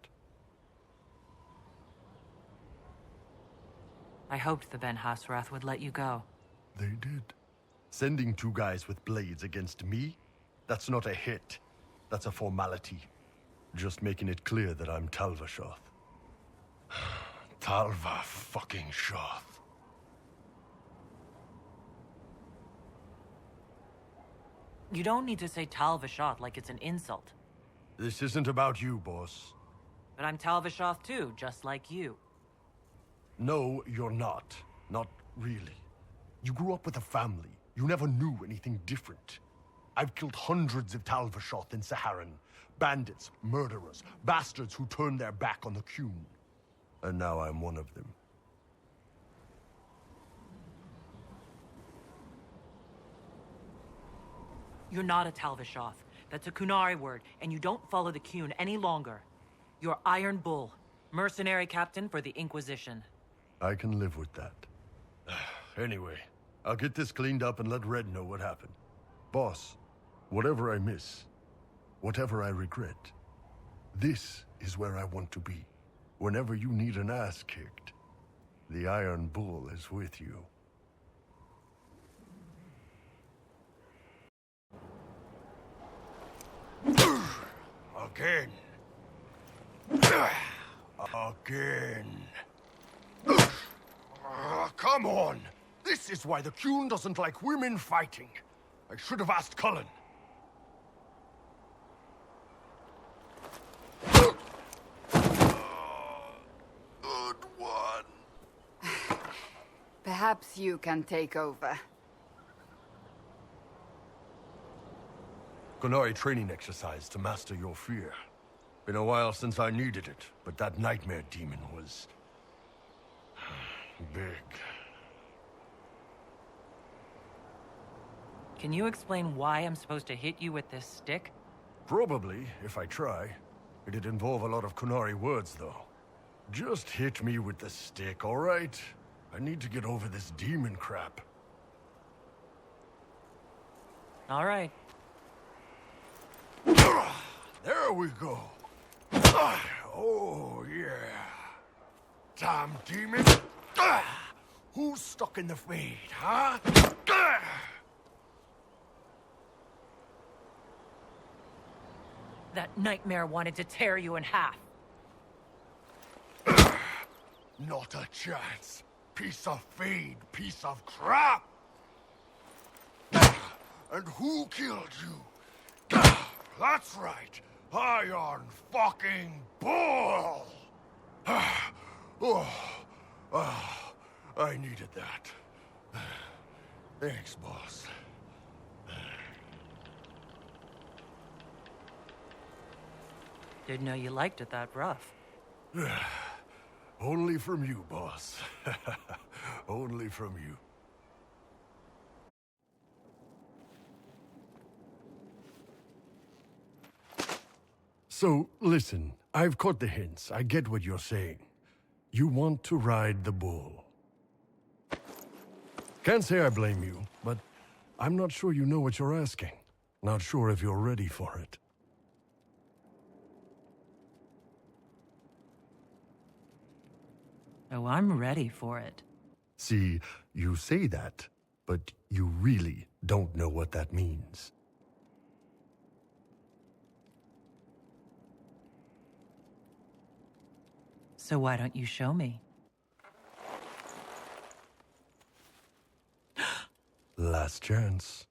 I hoped the Ben Hasrath would let you go. They did. Sending two guys with blades against me? That's not a hit. That's a formality. Just making it clear that I'm Talvishoth. Talva fucking Shoth. You don't need to say Talvishoth like it's an insult. This isn't about you, boss. But I'm Talvishoth too, just like you. No, you're not. Not really. You grew up with a family. You never knew anything different. I've killed hundreds of Talvishoth in Saharan. Bandits, murderers, bastards who turned their back on the Qun. And now I'm one of them. You're not a Talvishoth. That's a Qunari word, and you don't follow the Qun any longer. You're Iron Bull, mercenary captain for the Inquisition. I can live with that. Anyway, I'll get this cleaned up and let Red know what happened. Boss, whatever I miss, whatever I regret, this is where I want to be. Whenever you need an ass kicked, the Iron Bull is with you. Again. Again. Come on! This is why the Qun doesn't like women fighting. I should have asked Cullen. Good one. Perhaps you can take over. Qunari training exercise to master your fear. Been a while since I needed it, but that nightmare demon was... big. Can you explain why I'm supposed to hit you with this stick? Probably, if I try. It'd involve a lot of Qunari words, though. Just hit me with the stick, all right? I need to get over this demon crap. All right. There we go. Oh, yeah. Damn demon. Who's stuck in the fade, huh? That nightmare wanted to tear you in half. Not a chance. Piece of fade, piece of crap. And who killed you? That's right. Iron fucking Bull. I needed that. Thanks, boss. Didn't know you liked it that rough. Only from you, boss. Only from you. So, listen, I've caught the hints. I get what you're saying. You want to ride the bull. Can't say I blame you, but I'm not sure you know what you're asking. Not sure if you're ready for it. Oh, I'm ready for it. See, you say that, but you really don't know what that means. So why don't you show me? Last chance.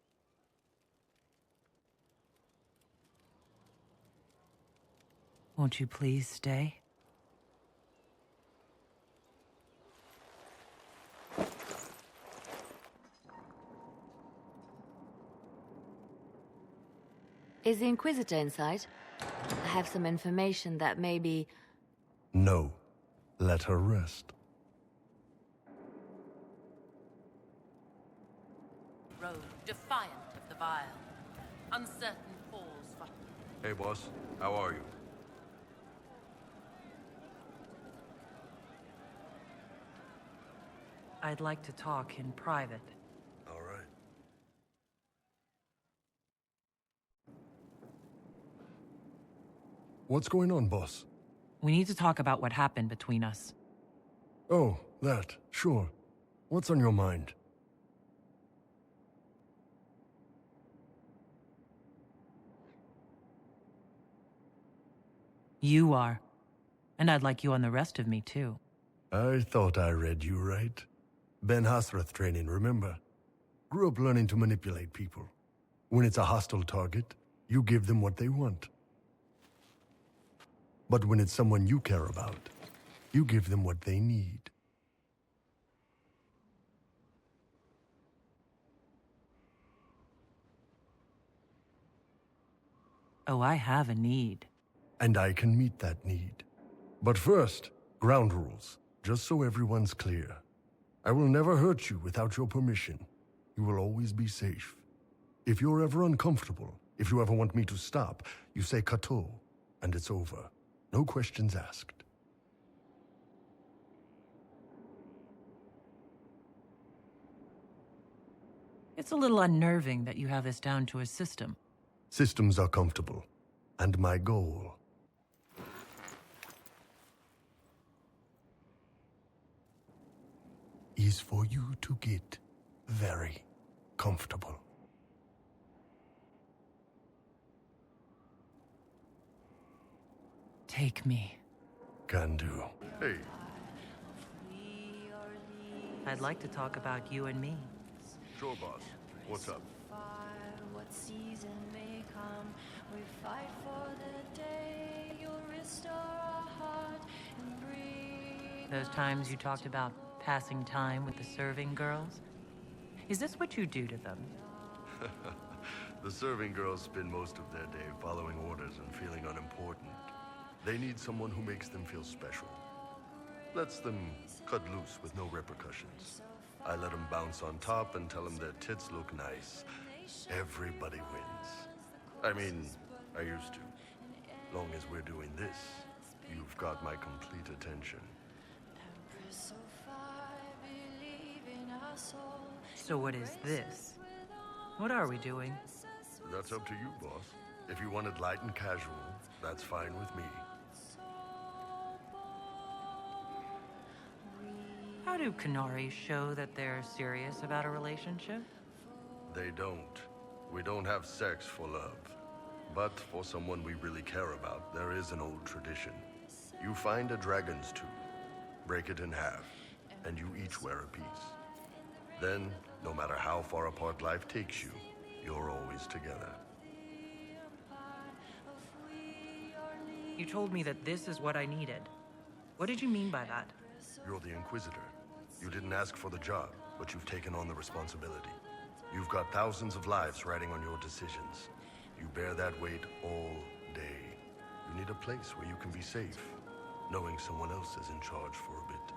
Won't you please stay? Is the Inquisitor inside? I have some information that maybe... No. Let her rest. Rogue, defiant of the vile. Uncertain pause for... Hey, boss. How are you? I'd like to talk in private. All right. What's going on, boss? We need to talk about what happened between us. Oh, that. Sure. What's on your mind? You are. And I'd like you on the rest of me, too. I thought I read you right. Ben Hasrath training, remember? Grew up learning to manipulate people. When it's a hostile target, you give them what they want. But when it's someone you care about, you give them what they need. Oh, I have a need. And I can meet that need. But first, ground rules, just so everyone's clear. I will never hurt you without your permission. You will always be safe. If you're ever uncomfortable, if you ever want me to stop, you say Kato, and it's over. No questions asked. It's a little unnerving that you have this down to a system. Systems are comfortable, and my goal is for you to get very comfortable. Take me. Can do. Hey, I'd like to talk about you and me. sure, boss. What's up? What season may come, we fight for the day you'll restore our heart and bring. Those times you talked about passing time with the serving girls? Is this what you do to them? The serving girls spend most of their day following orders and feeling unimportant. They need someone who makes them feel special. Lets them cut loose with no repercussions. I let them bounce on top and tell them their tits look nice. Everybody wins. I mean, I used to. Long as we're doing this, you've got my complete attention. So what is this? What are we doing? That's up to you, boss. If you wanted light and casual, that's fine with me. How do Qunari show that they're serious about a relationship? They don't. We don't have sex for love. But for someone we really care about, there is an old tradition. You find a dragon's tooth, break it in half, and you each wear a piece. Then, no matter how far apart life takes you, you're always together. You told me that this is what I needed. What did you mean by that? You're the Inquisitor. You didn't ask for the job, but you've taken on the responsibility. You've got thousands of lives riding on your decisions. You bear that weight all day. You need a place where you can be safe, knowing someone else is in charge for a bit.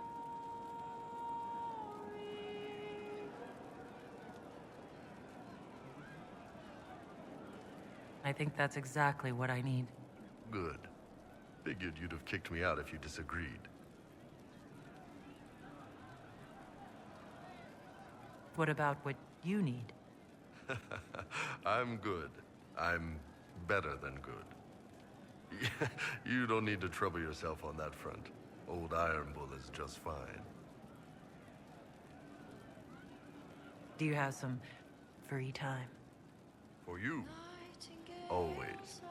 I think that's exactly what I need. Good. Figured you'd have kicked me out if you disagreed. What about what you need? I'm good. I'm better than good. You don't need to trouble yourself on that front. Old Iron Bull is just fine. Do you have some free time? For you, always.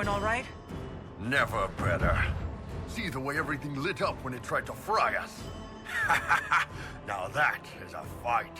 All right? Never better. See the way everything lit up when it tried to fry us. Now that is a fight.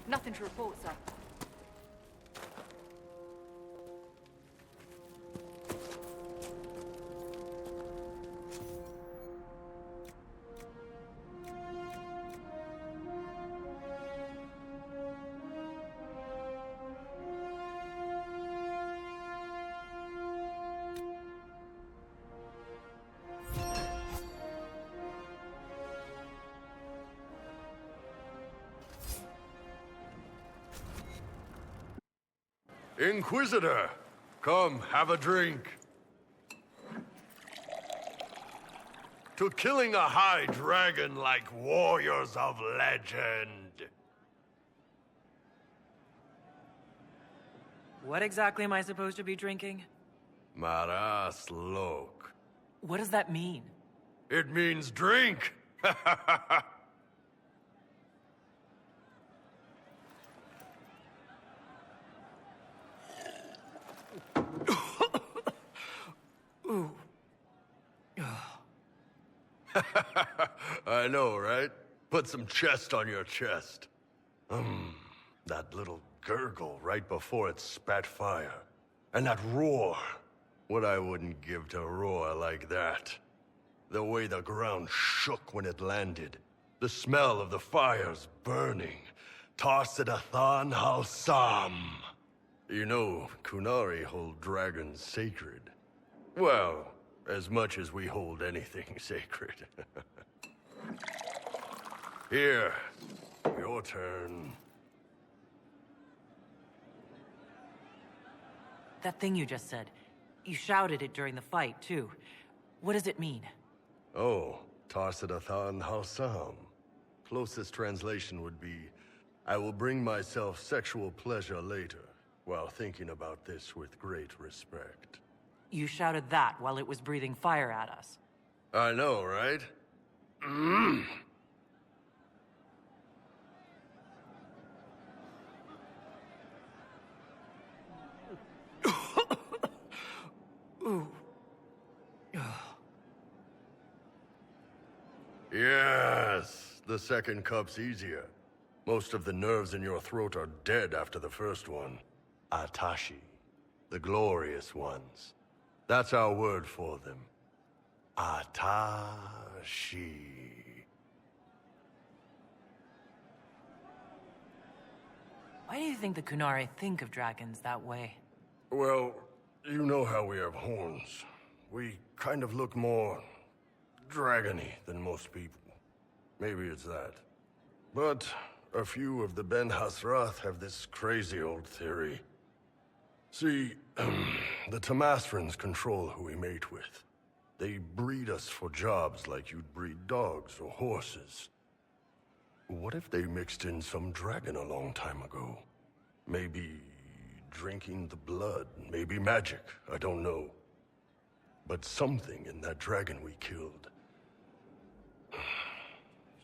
Nothing to report, sir. Inquisitor, come have a drink. To killing a high dragon like warriors of legend. What exactly am I supposed to be drinking? Maras lok. What does that mean? It means drink. Ooh. I know, right? Put some chest on your chest. That little gurgle right before it spat fire. And that roar. What I wouldn't give to roar like that. The way the ground shook when it landed. The smell of the fires burning. Tarsidathan Halsam. You know, Qunari hold dragons sacred. Well, as much as we hold anything sacred. Here, your turn. That thing you just said, you shouted it during the fight, too. What does it mean? Oh, Tarsidathan Halsam. Closest translation would be, I will bring myself sexual pleasure later, while thinking about this with great respect. You shouted that while it was breathing fire at us. I know, right? Ooh. Yes, the second cup's easier. Most of the nerves in your throat are dead after the first one. Atashi, the glorious ones. That's our word for them. Atashi. Why do you think the Qunari think of dragons that way? Well, you know how we have horns. We kind of look more dragony than most people. Maybe it's that. But a few of the Ben Hasrath have this crazy old theory. See, the Tamasrans control who we mate with. They breed us for jobs like you'd breed dogs or horses. What if they mixed in some dragon a long time ago? Maybe drinking the blood, maybe magic, I don't know. But something in that dragon we killed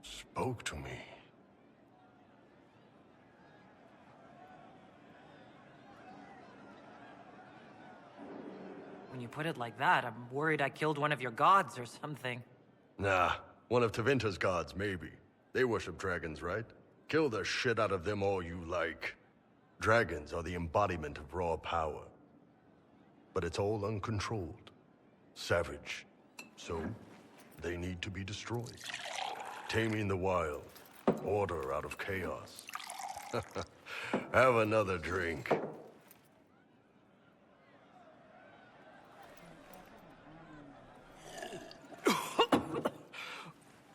spoke to me. When you put it like that, I'm worried I killed one of your gods or something. Nah, one of Tevinter's gods, maybe. They worship dragons, right? Kill the shit out of them all you like. Dragons are the embodiment of raw power. But it's all uncontrolled. Savage. So, they need to be destroyed. Taming the wild. Order out of chaos. Have another drink.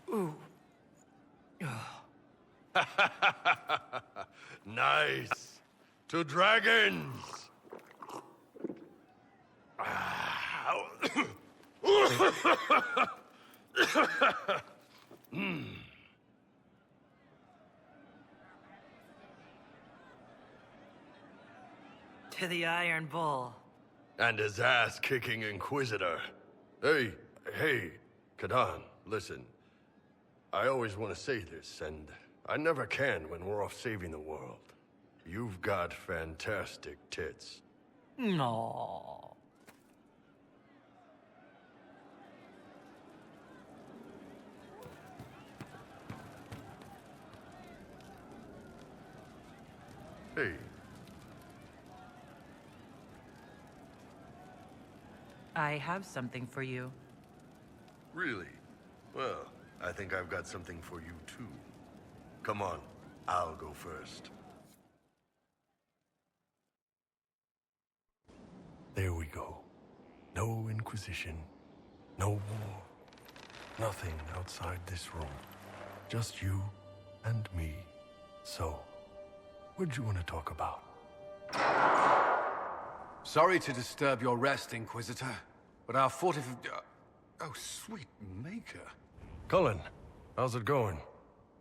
Ooh. Nice. To dragons. To the Iron Bull. And his ass-kicking Inquisitor. Hey, Kadan, listen. I always want to say this, and I never can when we're off saving the world. You've got fantastic tits. No. Hey. I have something for you. Really? Well, I think I've got something for you, too. Come on, I'll go first. There we go. No Inquisition. No war. Nothing outside this room. Just you and me. So, what'd you want to talk about? Sorry to disturb your rest, Inquisitor, but our oh, sweet maker. Cullen, how's it going?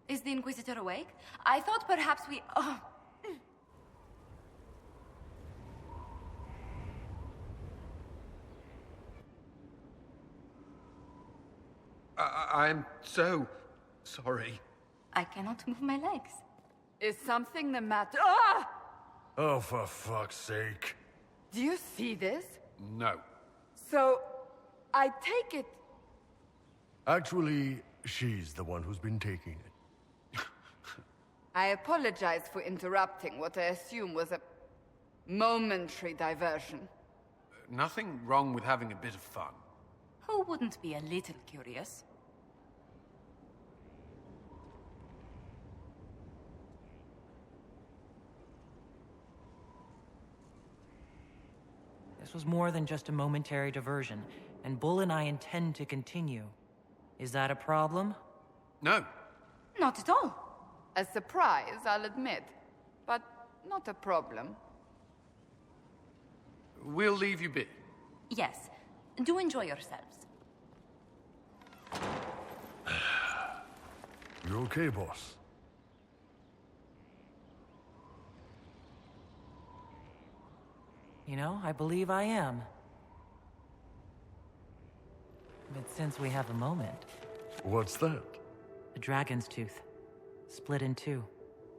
Is the Inquisitor awake? I thought perhaps we... Oh. I'm so sorry. I cannot move my legs. Is something the matter? Ah! Oh, for fuck's sake. Do you see this? No. So, I take it. Actually, she's the one who's been taking it. I apologize for interrupting what I assume was a momentary diversion. Nothing wrong with having a bit of fun. Who wouldn't be a little curious? This was more than just a momentary diversion, and Bull and I intend to continue. Is that a problem? No. Not at all. A surprise, I'll admit, but not a problem. We'll leave you be. Yes. Do enjoy yourselves. You okay, boss? You know, I believe I am. But since we have a moment... What's that? The Dragon's Tooth. Split in two.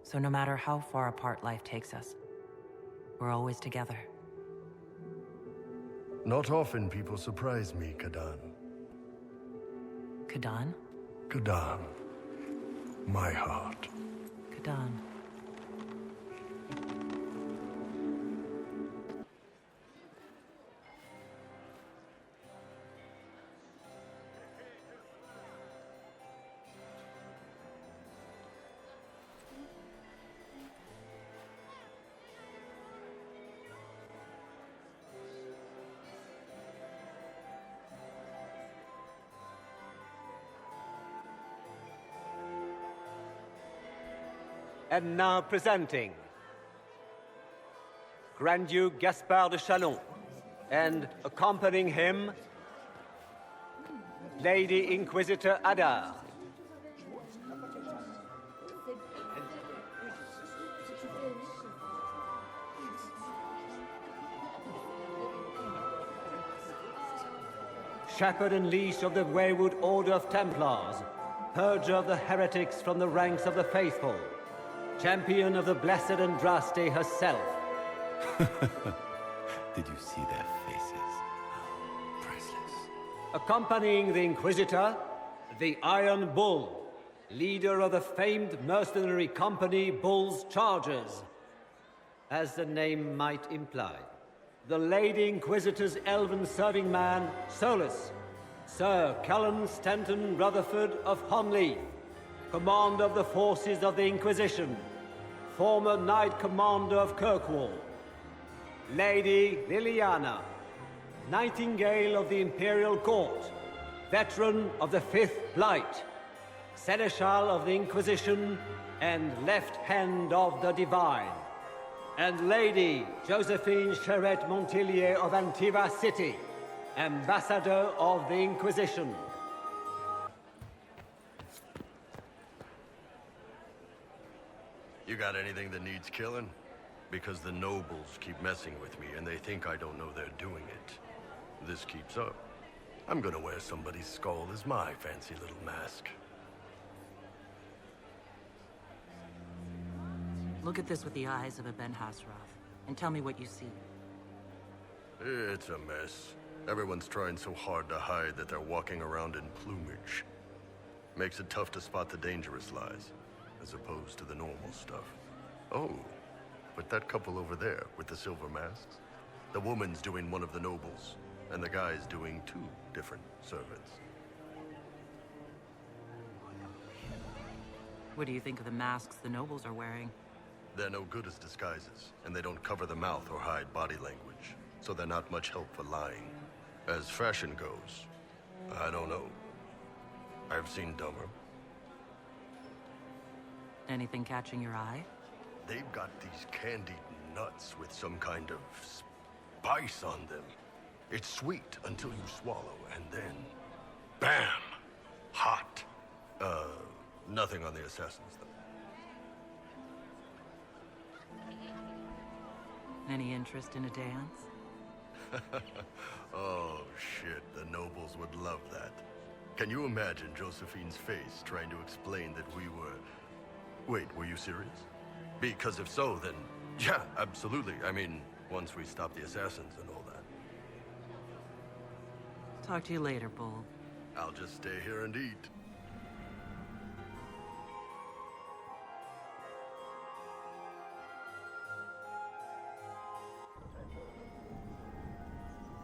So no matter how far apart life takes us, we're always together. Not often people surprise me, Kadan. Kadan? Kadan. My heart. Kadan. And now presenting Grand Duke Gaspard de Chalon, and accompanying him, Lady Inquisitor Adar. Shepherd and leash of the Wayward Order of Templars, purger of the heretics from the ranks of the faithful, champion of the Blessed Andraste herself. Did you see their faces? Priceless. Accompanying the Inquisitor, the Iron Bull, leader of the famed mercenary company Bull's Chargers. As the name might imply, the Lady Inquisitor's elven serving man, Solus, Sir Cullen Stanton Rutherford of Honley, commander of the forces of the Inquisition, former Knight Commander of Kirkwall. Lady Liliana, Nightingale of the Imperial Court, veteran of the Fifth Blight, Seneschal of the Inquisition, and Left Hand of the Divine. And Lady Josephine Charette Montillier of Antiva City, Ambassador of the Inquisition. You got anything that needs killing? Because the nobles keep messing with me and they think I don't know they're doing it. This keeps up, I'm gonna wear somebody's skull as my fancy little mask. Look at this with the eyes of a Ben Hasrath, and tell me what you see. It's a mess. Everyone's trying so hard to hide that they're walking around in plumage. Makes it tough to spot the dangerous lies, as opposed to the normal stuff. Oh, but that couple over there with the silver masks? The woman's doing one of the nobles, and the guy's doing two different servants. What do you think of the masks the nobles are wearing? They're no good as disguises, and they don't cover the mouth or hide body language, so they're not much help for lying. As fashion goes, I don't know. I've seen dumber. Anything catching your eye? They've got these candied nuts with some kind of spice on them. It's sweet until you swallow, and then... BAM! Hot. Nothing on the assassins, though. Any interest in a dance? Oh, shit. The nobles would love that. Can you imagine Josephine's face trying to explain that we were... Wait, were you serious? Because if so, then... Yeah, absolutely. I mean, once we stop the assassins and all Talk to you later, Bull. I'll just stay here and eat.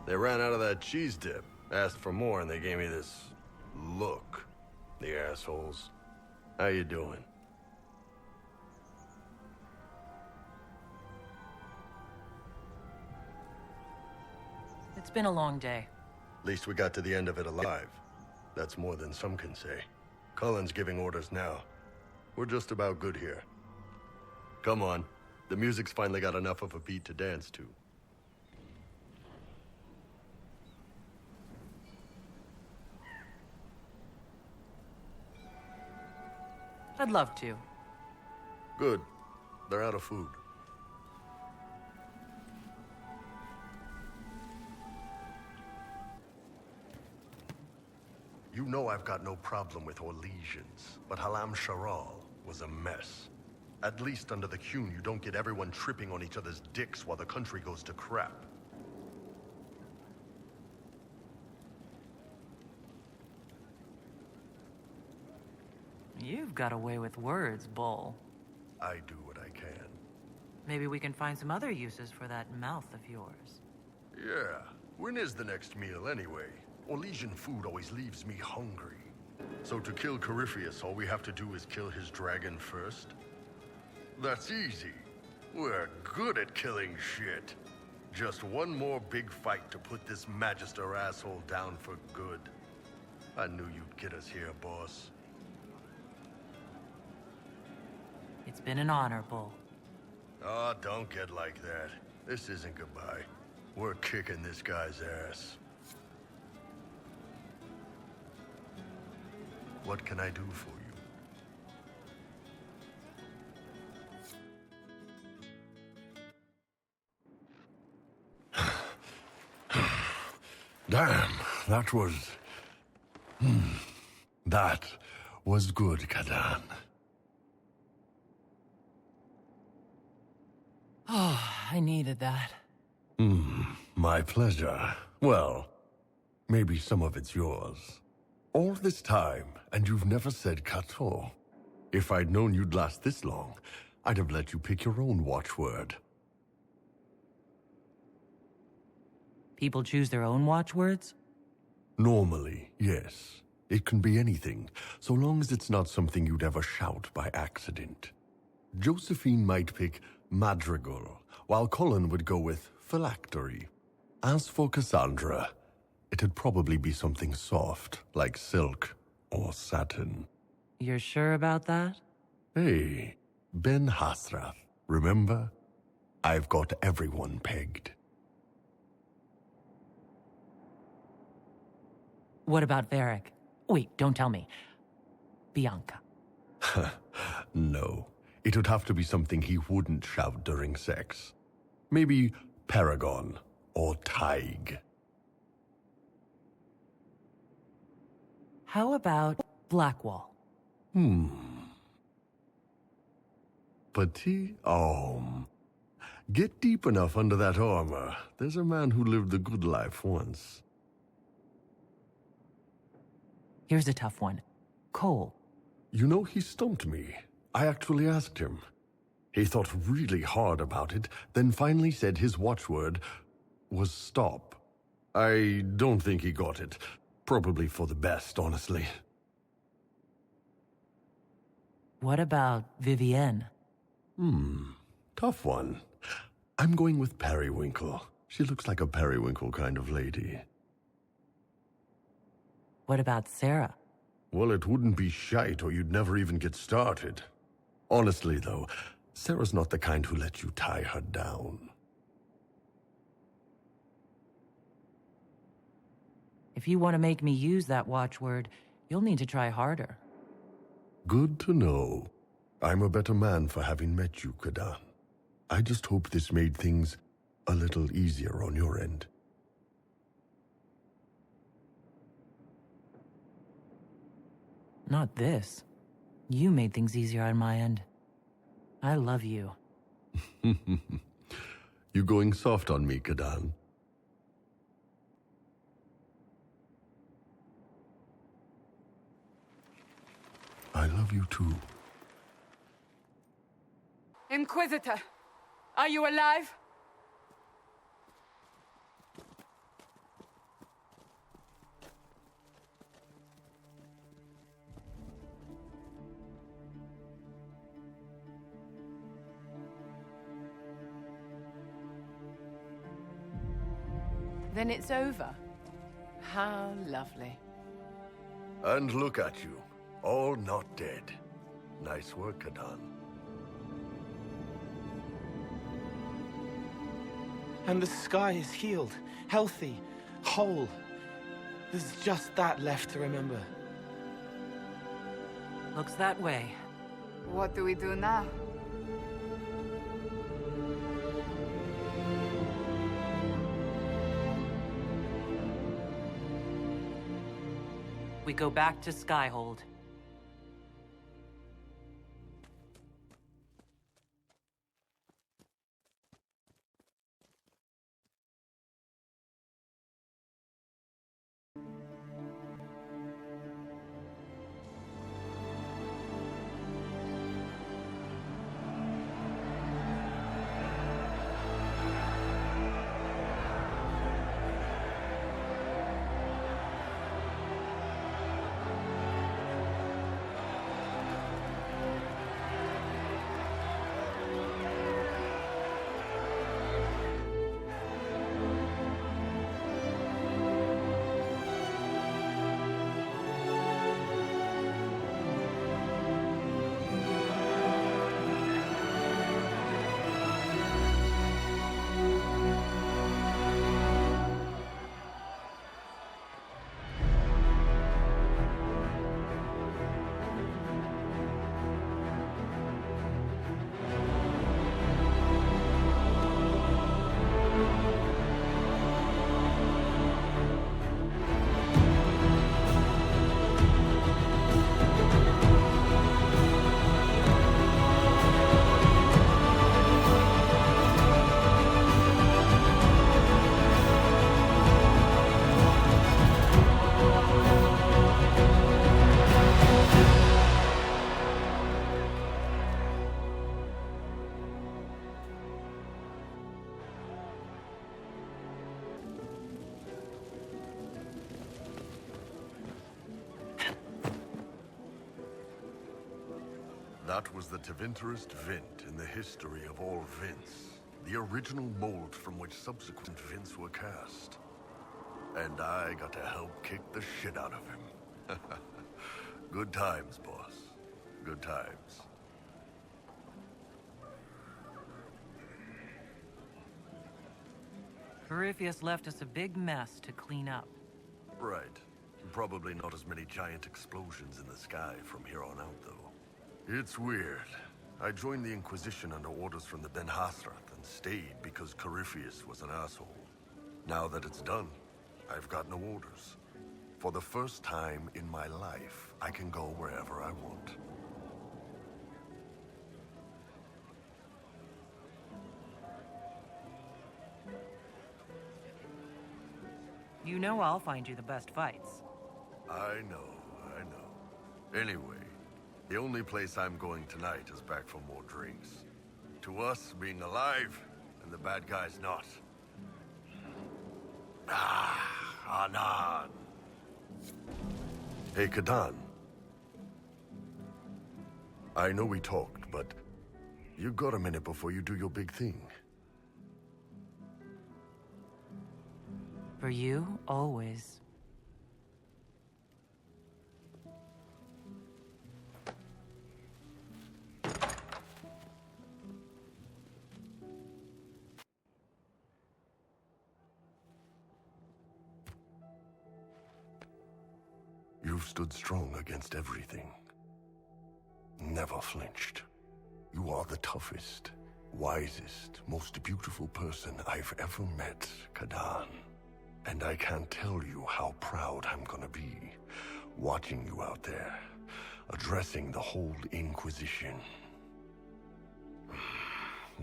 They ran out of that cheese dip. Asked for more and they gave me this look. The assholes. How you doing? It's been a long day. At least we got to the end of it alive. That's more than some can say. Cullen's giving orders now. We're just about good here. Come on. The music's finally got enough of a beat to dance to. I'd love to. Good. They're out of food. You know I've got no problem with Orlesians, but Halam Sharal was a mess. At least under the Qun, you don't get everyone tripping on each other's dicks while the country goes to crap. You've got a way with words, Bull. I do what I can. Maybe we can find some other uses for that mouth of yours. Yeah. When is the next meal, anyway? Orlesian food always leaves me hungry. So to kill Corypheus, all we have to do is kill his dragon first? That's easy. We're good at killing shit. Just one more big fight to put this Magister asshole down for good. I knew you'd get us here, boss. It's been an honor, Bull. Oh, don't get like that. This isn't goodbye. We're kicking this guy's ass. What can I do for you? Damn, that was... That was good, Kadan. Oh, I needed that. My pleasure. Well, maybe some of it's yours. All this time, and you've never said Kato. If I'd known you'd last this long, I'd have let you pick your own watchword. People choose their own watchwords? Normally, yes. It can be anything, so long as it's not something you'd ever shout by accident. Josephine might pick Madrigal, while Cullen would go with phylactery. As for Cassandra, it'd probably be something soft, like silk or satin. You're sure about that? Hey, Ben Hasrath, remember? I've got everyone pegged. What about Varric? Wait, don't tell me. Bianca. No, it would have to be something he wouldn't shout during sex. Maybe Paragon or Tig. How about Blackwall? Petit homme. Get deep enough under that armor. There's a man who lived the good life once. Here's a tough one. Cole. You know, he stumped me. I actually asked him. He thought really hard about it, then finally said his watchword was stop. I don't think he got it. Probably for the best, honestly. What about Vivienne? Tough one. I'm going with Periwinkle. She looks like a periwinkle kind of lady. What about Sarah? Well, it wouldn't be shite or you'd never even get started. Honestly, though, Sarah's not the kind who lets you tie her down. If you want to make me use that watchword, you'll need to try harder. Good to know. I'm a better man for having met you, Kadan. I just hope this made things a little easier on your end. Not this. You made things easier on my end. I love you. You going soft on me, Kadan? I love you too. Inquisitor, are you alive? Then it's over. How lovely. And look at you, all not dead. Nice work, Kadan. And the sky is healed, healthy, whole. There's just that left to remember. Looks that way. What do we do now? We go back to Skyhold. That was the Tevinterest Vint in the history of all Vints. The original mold from which subsequent Vints were cast. And I got to help kick the shit out of him. Good times, boss. Good times. Corypheus left us a big mess to clean up. Right. Probably not as many giant explosions in the sky from here on out, though. It's weird. I joined the Inquisition under orders from the Ben Hasrath and stayed because Corypheus was an asshole. Now that it's done, I've got no orders. For the first time in my life, I can go wherever I want. You know I'll find you the best fights. I know. Anyway, the only place I'm going tonight is back for more drinks. To us, being alive, and the bad guys not. Anan. Hey, Kadan. I know we talked, but you got a minute before you do your big thing. For you, always. You've stood strong against everything. Never flinched. You are the toughest, wisest, most beautiful person I've ever met, Kadan. And I can't tell you how proud I'm gonna be, watching you out there, addressing the whole Inquisition.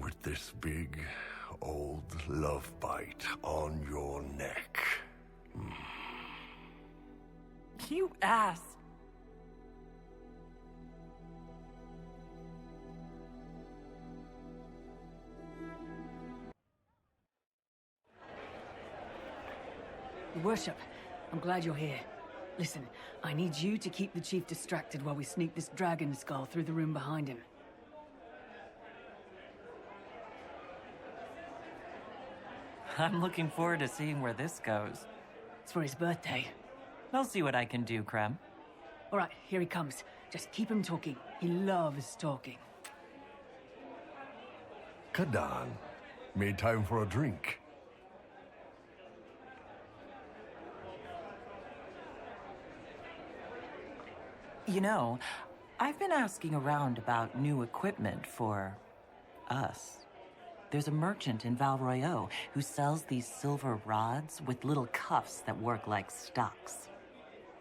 With this big, old love bite on your neck. You ass! Your worship, I'm glad you're here. Listen, I need you to keep the chief distracted while we sneak this dragon skull through the room behind him. I'm looking forward to seeing where this goes. It's for his birthday. I'll see what I can do, Krem. All right, here he comes. Just keep him talking. He loves talking. Kadan, made time for a drink. You know, I've been asking around about new equipment for us. There's a merchant in Val Royeaux who sells these silver rods with little cuffs that work like stocks.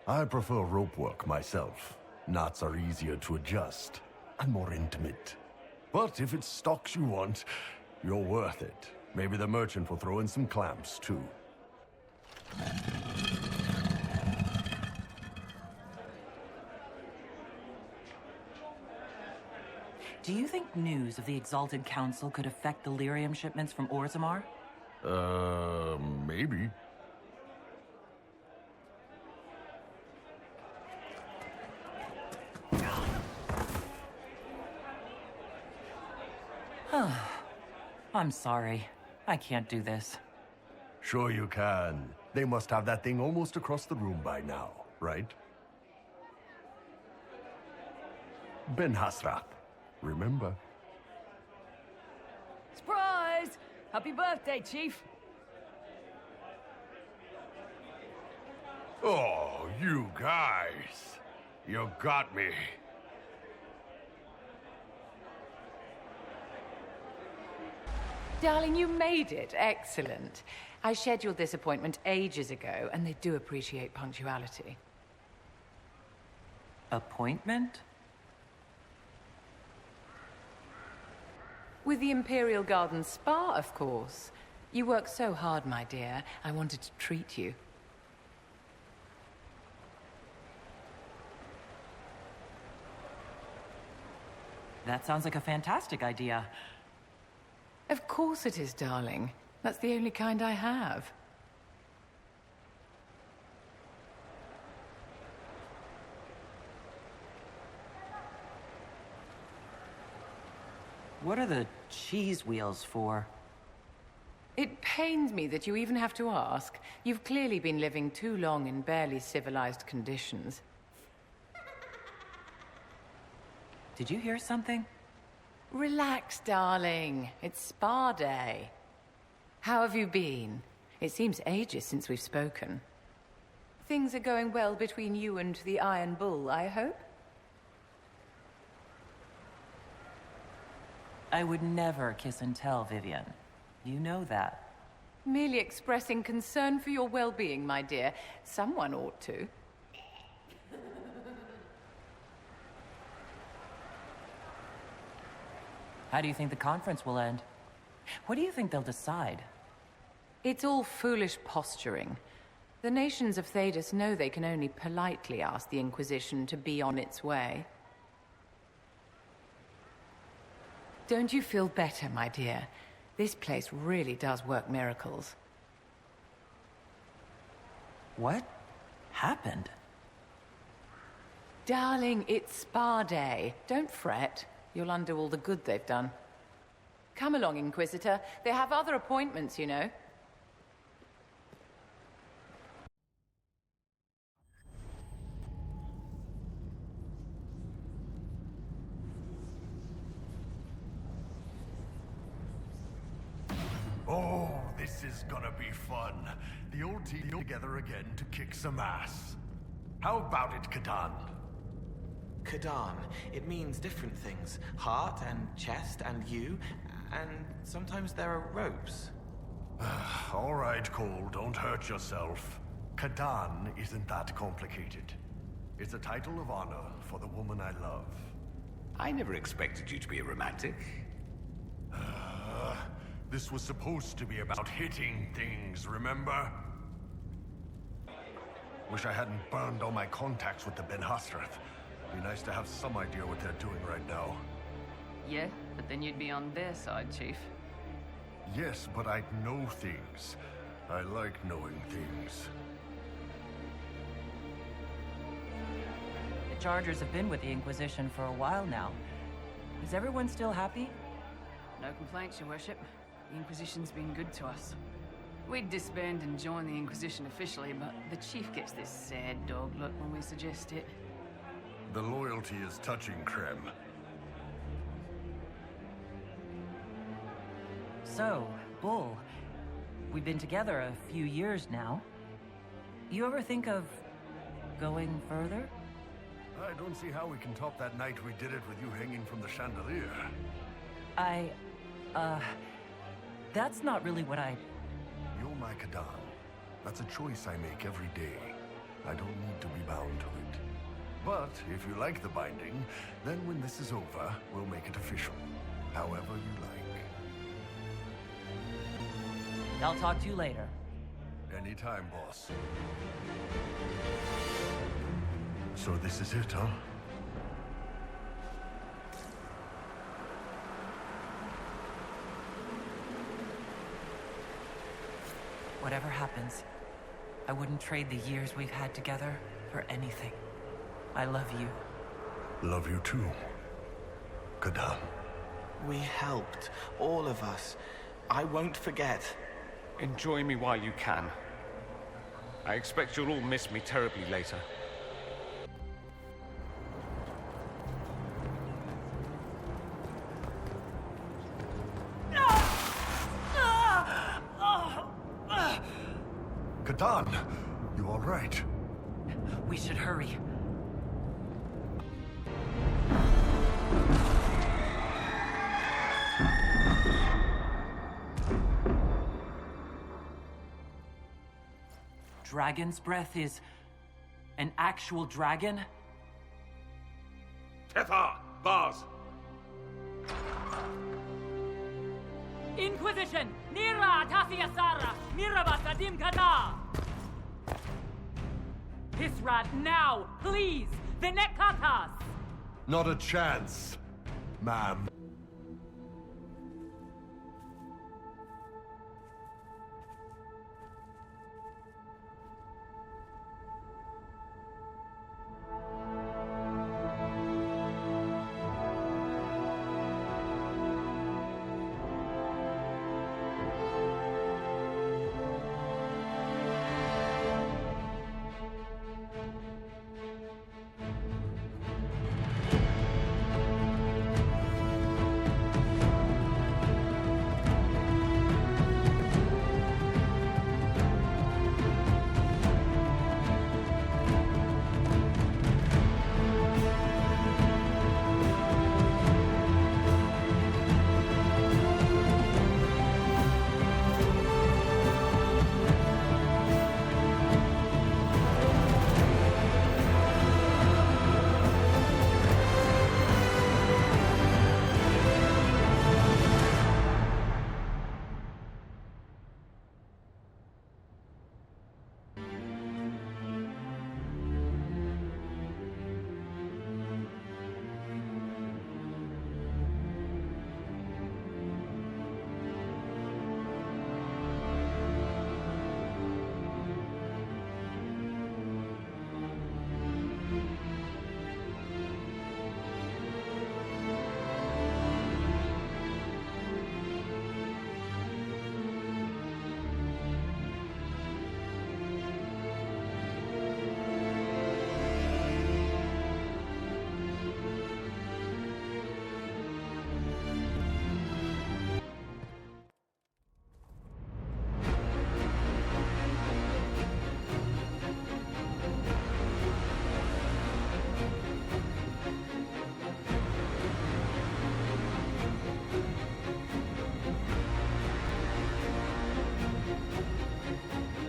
I prefer rope work myself. Knots are easier to adjust and more intimate. But if it's stocks you want, you're worth it. Maybe the merchant will throw in some clamps, too. Do you think news of the Exalted Council could affect the lyrium shipments from Orzammar? Maybe. I'm sorry. I can't do this. Sure you can. They must have that thing almost across the room by now, right? Ben Hasrat, remember? Surprise! Happy birthday, Chief! Oh, you guys. You got me. Darling, you made it. Excellent. I scheduled this appointment ages ago, and they do appreciate punctuality. Appointment? With the Imperial Garden Spa, of course. You work so hard, my dear. I wanted to treat you. That sounds like a fantastic idea. Of course it is, darling. That's the only kind I have. What are the cheese wheels for? It pains me that you even have to ask. You've clearly been living too long in barely civilized conditions. Did you hear something? Relax, darling. It's spa day. How have you been? It seems ages since we've spoken. Things are going well between you and the Iron Bull, I hope? I would never kiss and tell, Vivienne. You know that. Merely expressing concern for your well-being, my dear. Someone ought to. How do you think the conference will end? What do you think they'll decide? It's all foolish posturing. The nations of Thedas know they can only politely ask the Inquisition to be on its way. Don't you feel better, my dear? This place really does work miracles. What happened? Darling, it's spa day. Don't fret. You'll undo all the good they've done. Come along, Inquisitor. They have other appointments, you know. Oh, this is gonna be fun. The old team together again to kick some ass. How about it, Kadan? Kadan, it means different things. Heart and chest and you, and sometimes there are ropes. All right, Cole, don't hurt yourself. Kadan isn't that complicated. It's a title of honor for the woman I love. I never expected you to be a romantic. This was supposed to be about hitting things, remember? Wish I hadn't burned all my contacts with the Ben Hasrath. Be nice to have some idea what they're doing right now. Yeah, but then you'd be on their side, Chief. Yes, but I'd know things. I like knowing things. The Chargers have been with the Inquisition for a while now. Is everyone still happy? No complaints, Your Worship. The Inquisition's been good to us. We'd disband and join the Inquisition officially, but the Chief gets this sad dog look when we suggest it. The loyalty is touching, Krem. So, Bull, we've been together a few years now. You ever think of going further? I don't see how we can top that night we did it with you hanging from the chandelier. That's not really what I... You're my Kadan. That's a choice I make every day. I don't need to be bound to it. But if you like the binding, then when this is over, we'll make it official. However you like. I'll talk to you later. Anytime, boss. So this is it, huh? Whatever happens, I wouldn't trade the years we've had together for anything. I love you. Love you too, Kadan. We helped, all of us. I won't forget. Enjoy me while you can. I expect you'll all miss me terribly later. Kadan, you all right? We should hurry. Dragon's breath is an actual dragon? Tethar! Bars! Inquisition! Nira Tasiasara! Mirabasadim Kata! Hisrat, now! Please! Venekatas! Not a chance, ma'am.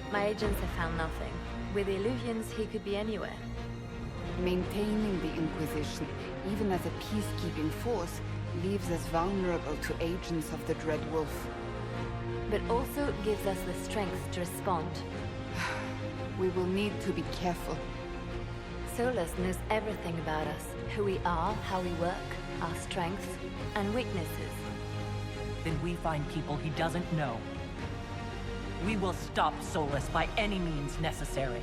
My agents have found nothing. With the Illuvians, he could be anywhere. Maintaining the Inquisition, even as a peacekeeping force, leaves us vulnerable to agents of the Dread Wolf. But also gives us the strength to respond. We will need to be careful. Solus knows everything about us. Who we are, how we work, our strengths and weaknesses. Then we find people he doesn't know. We will stop Solus by any means necessary.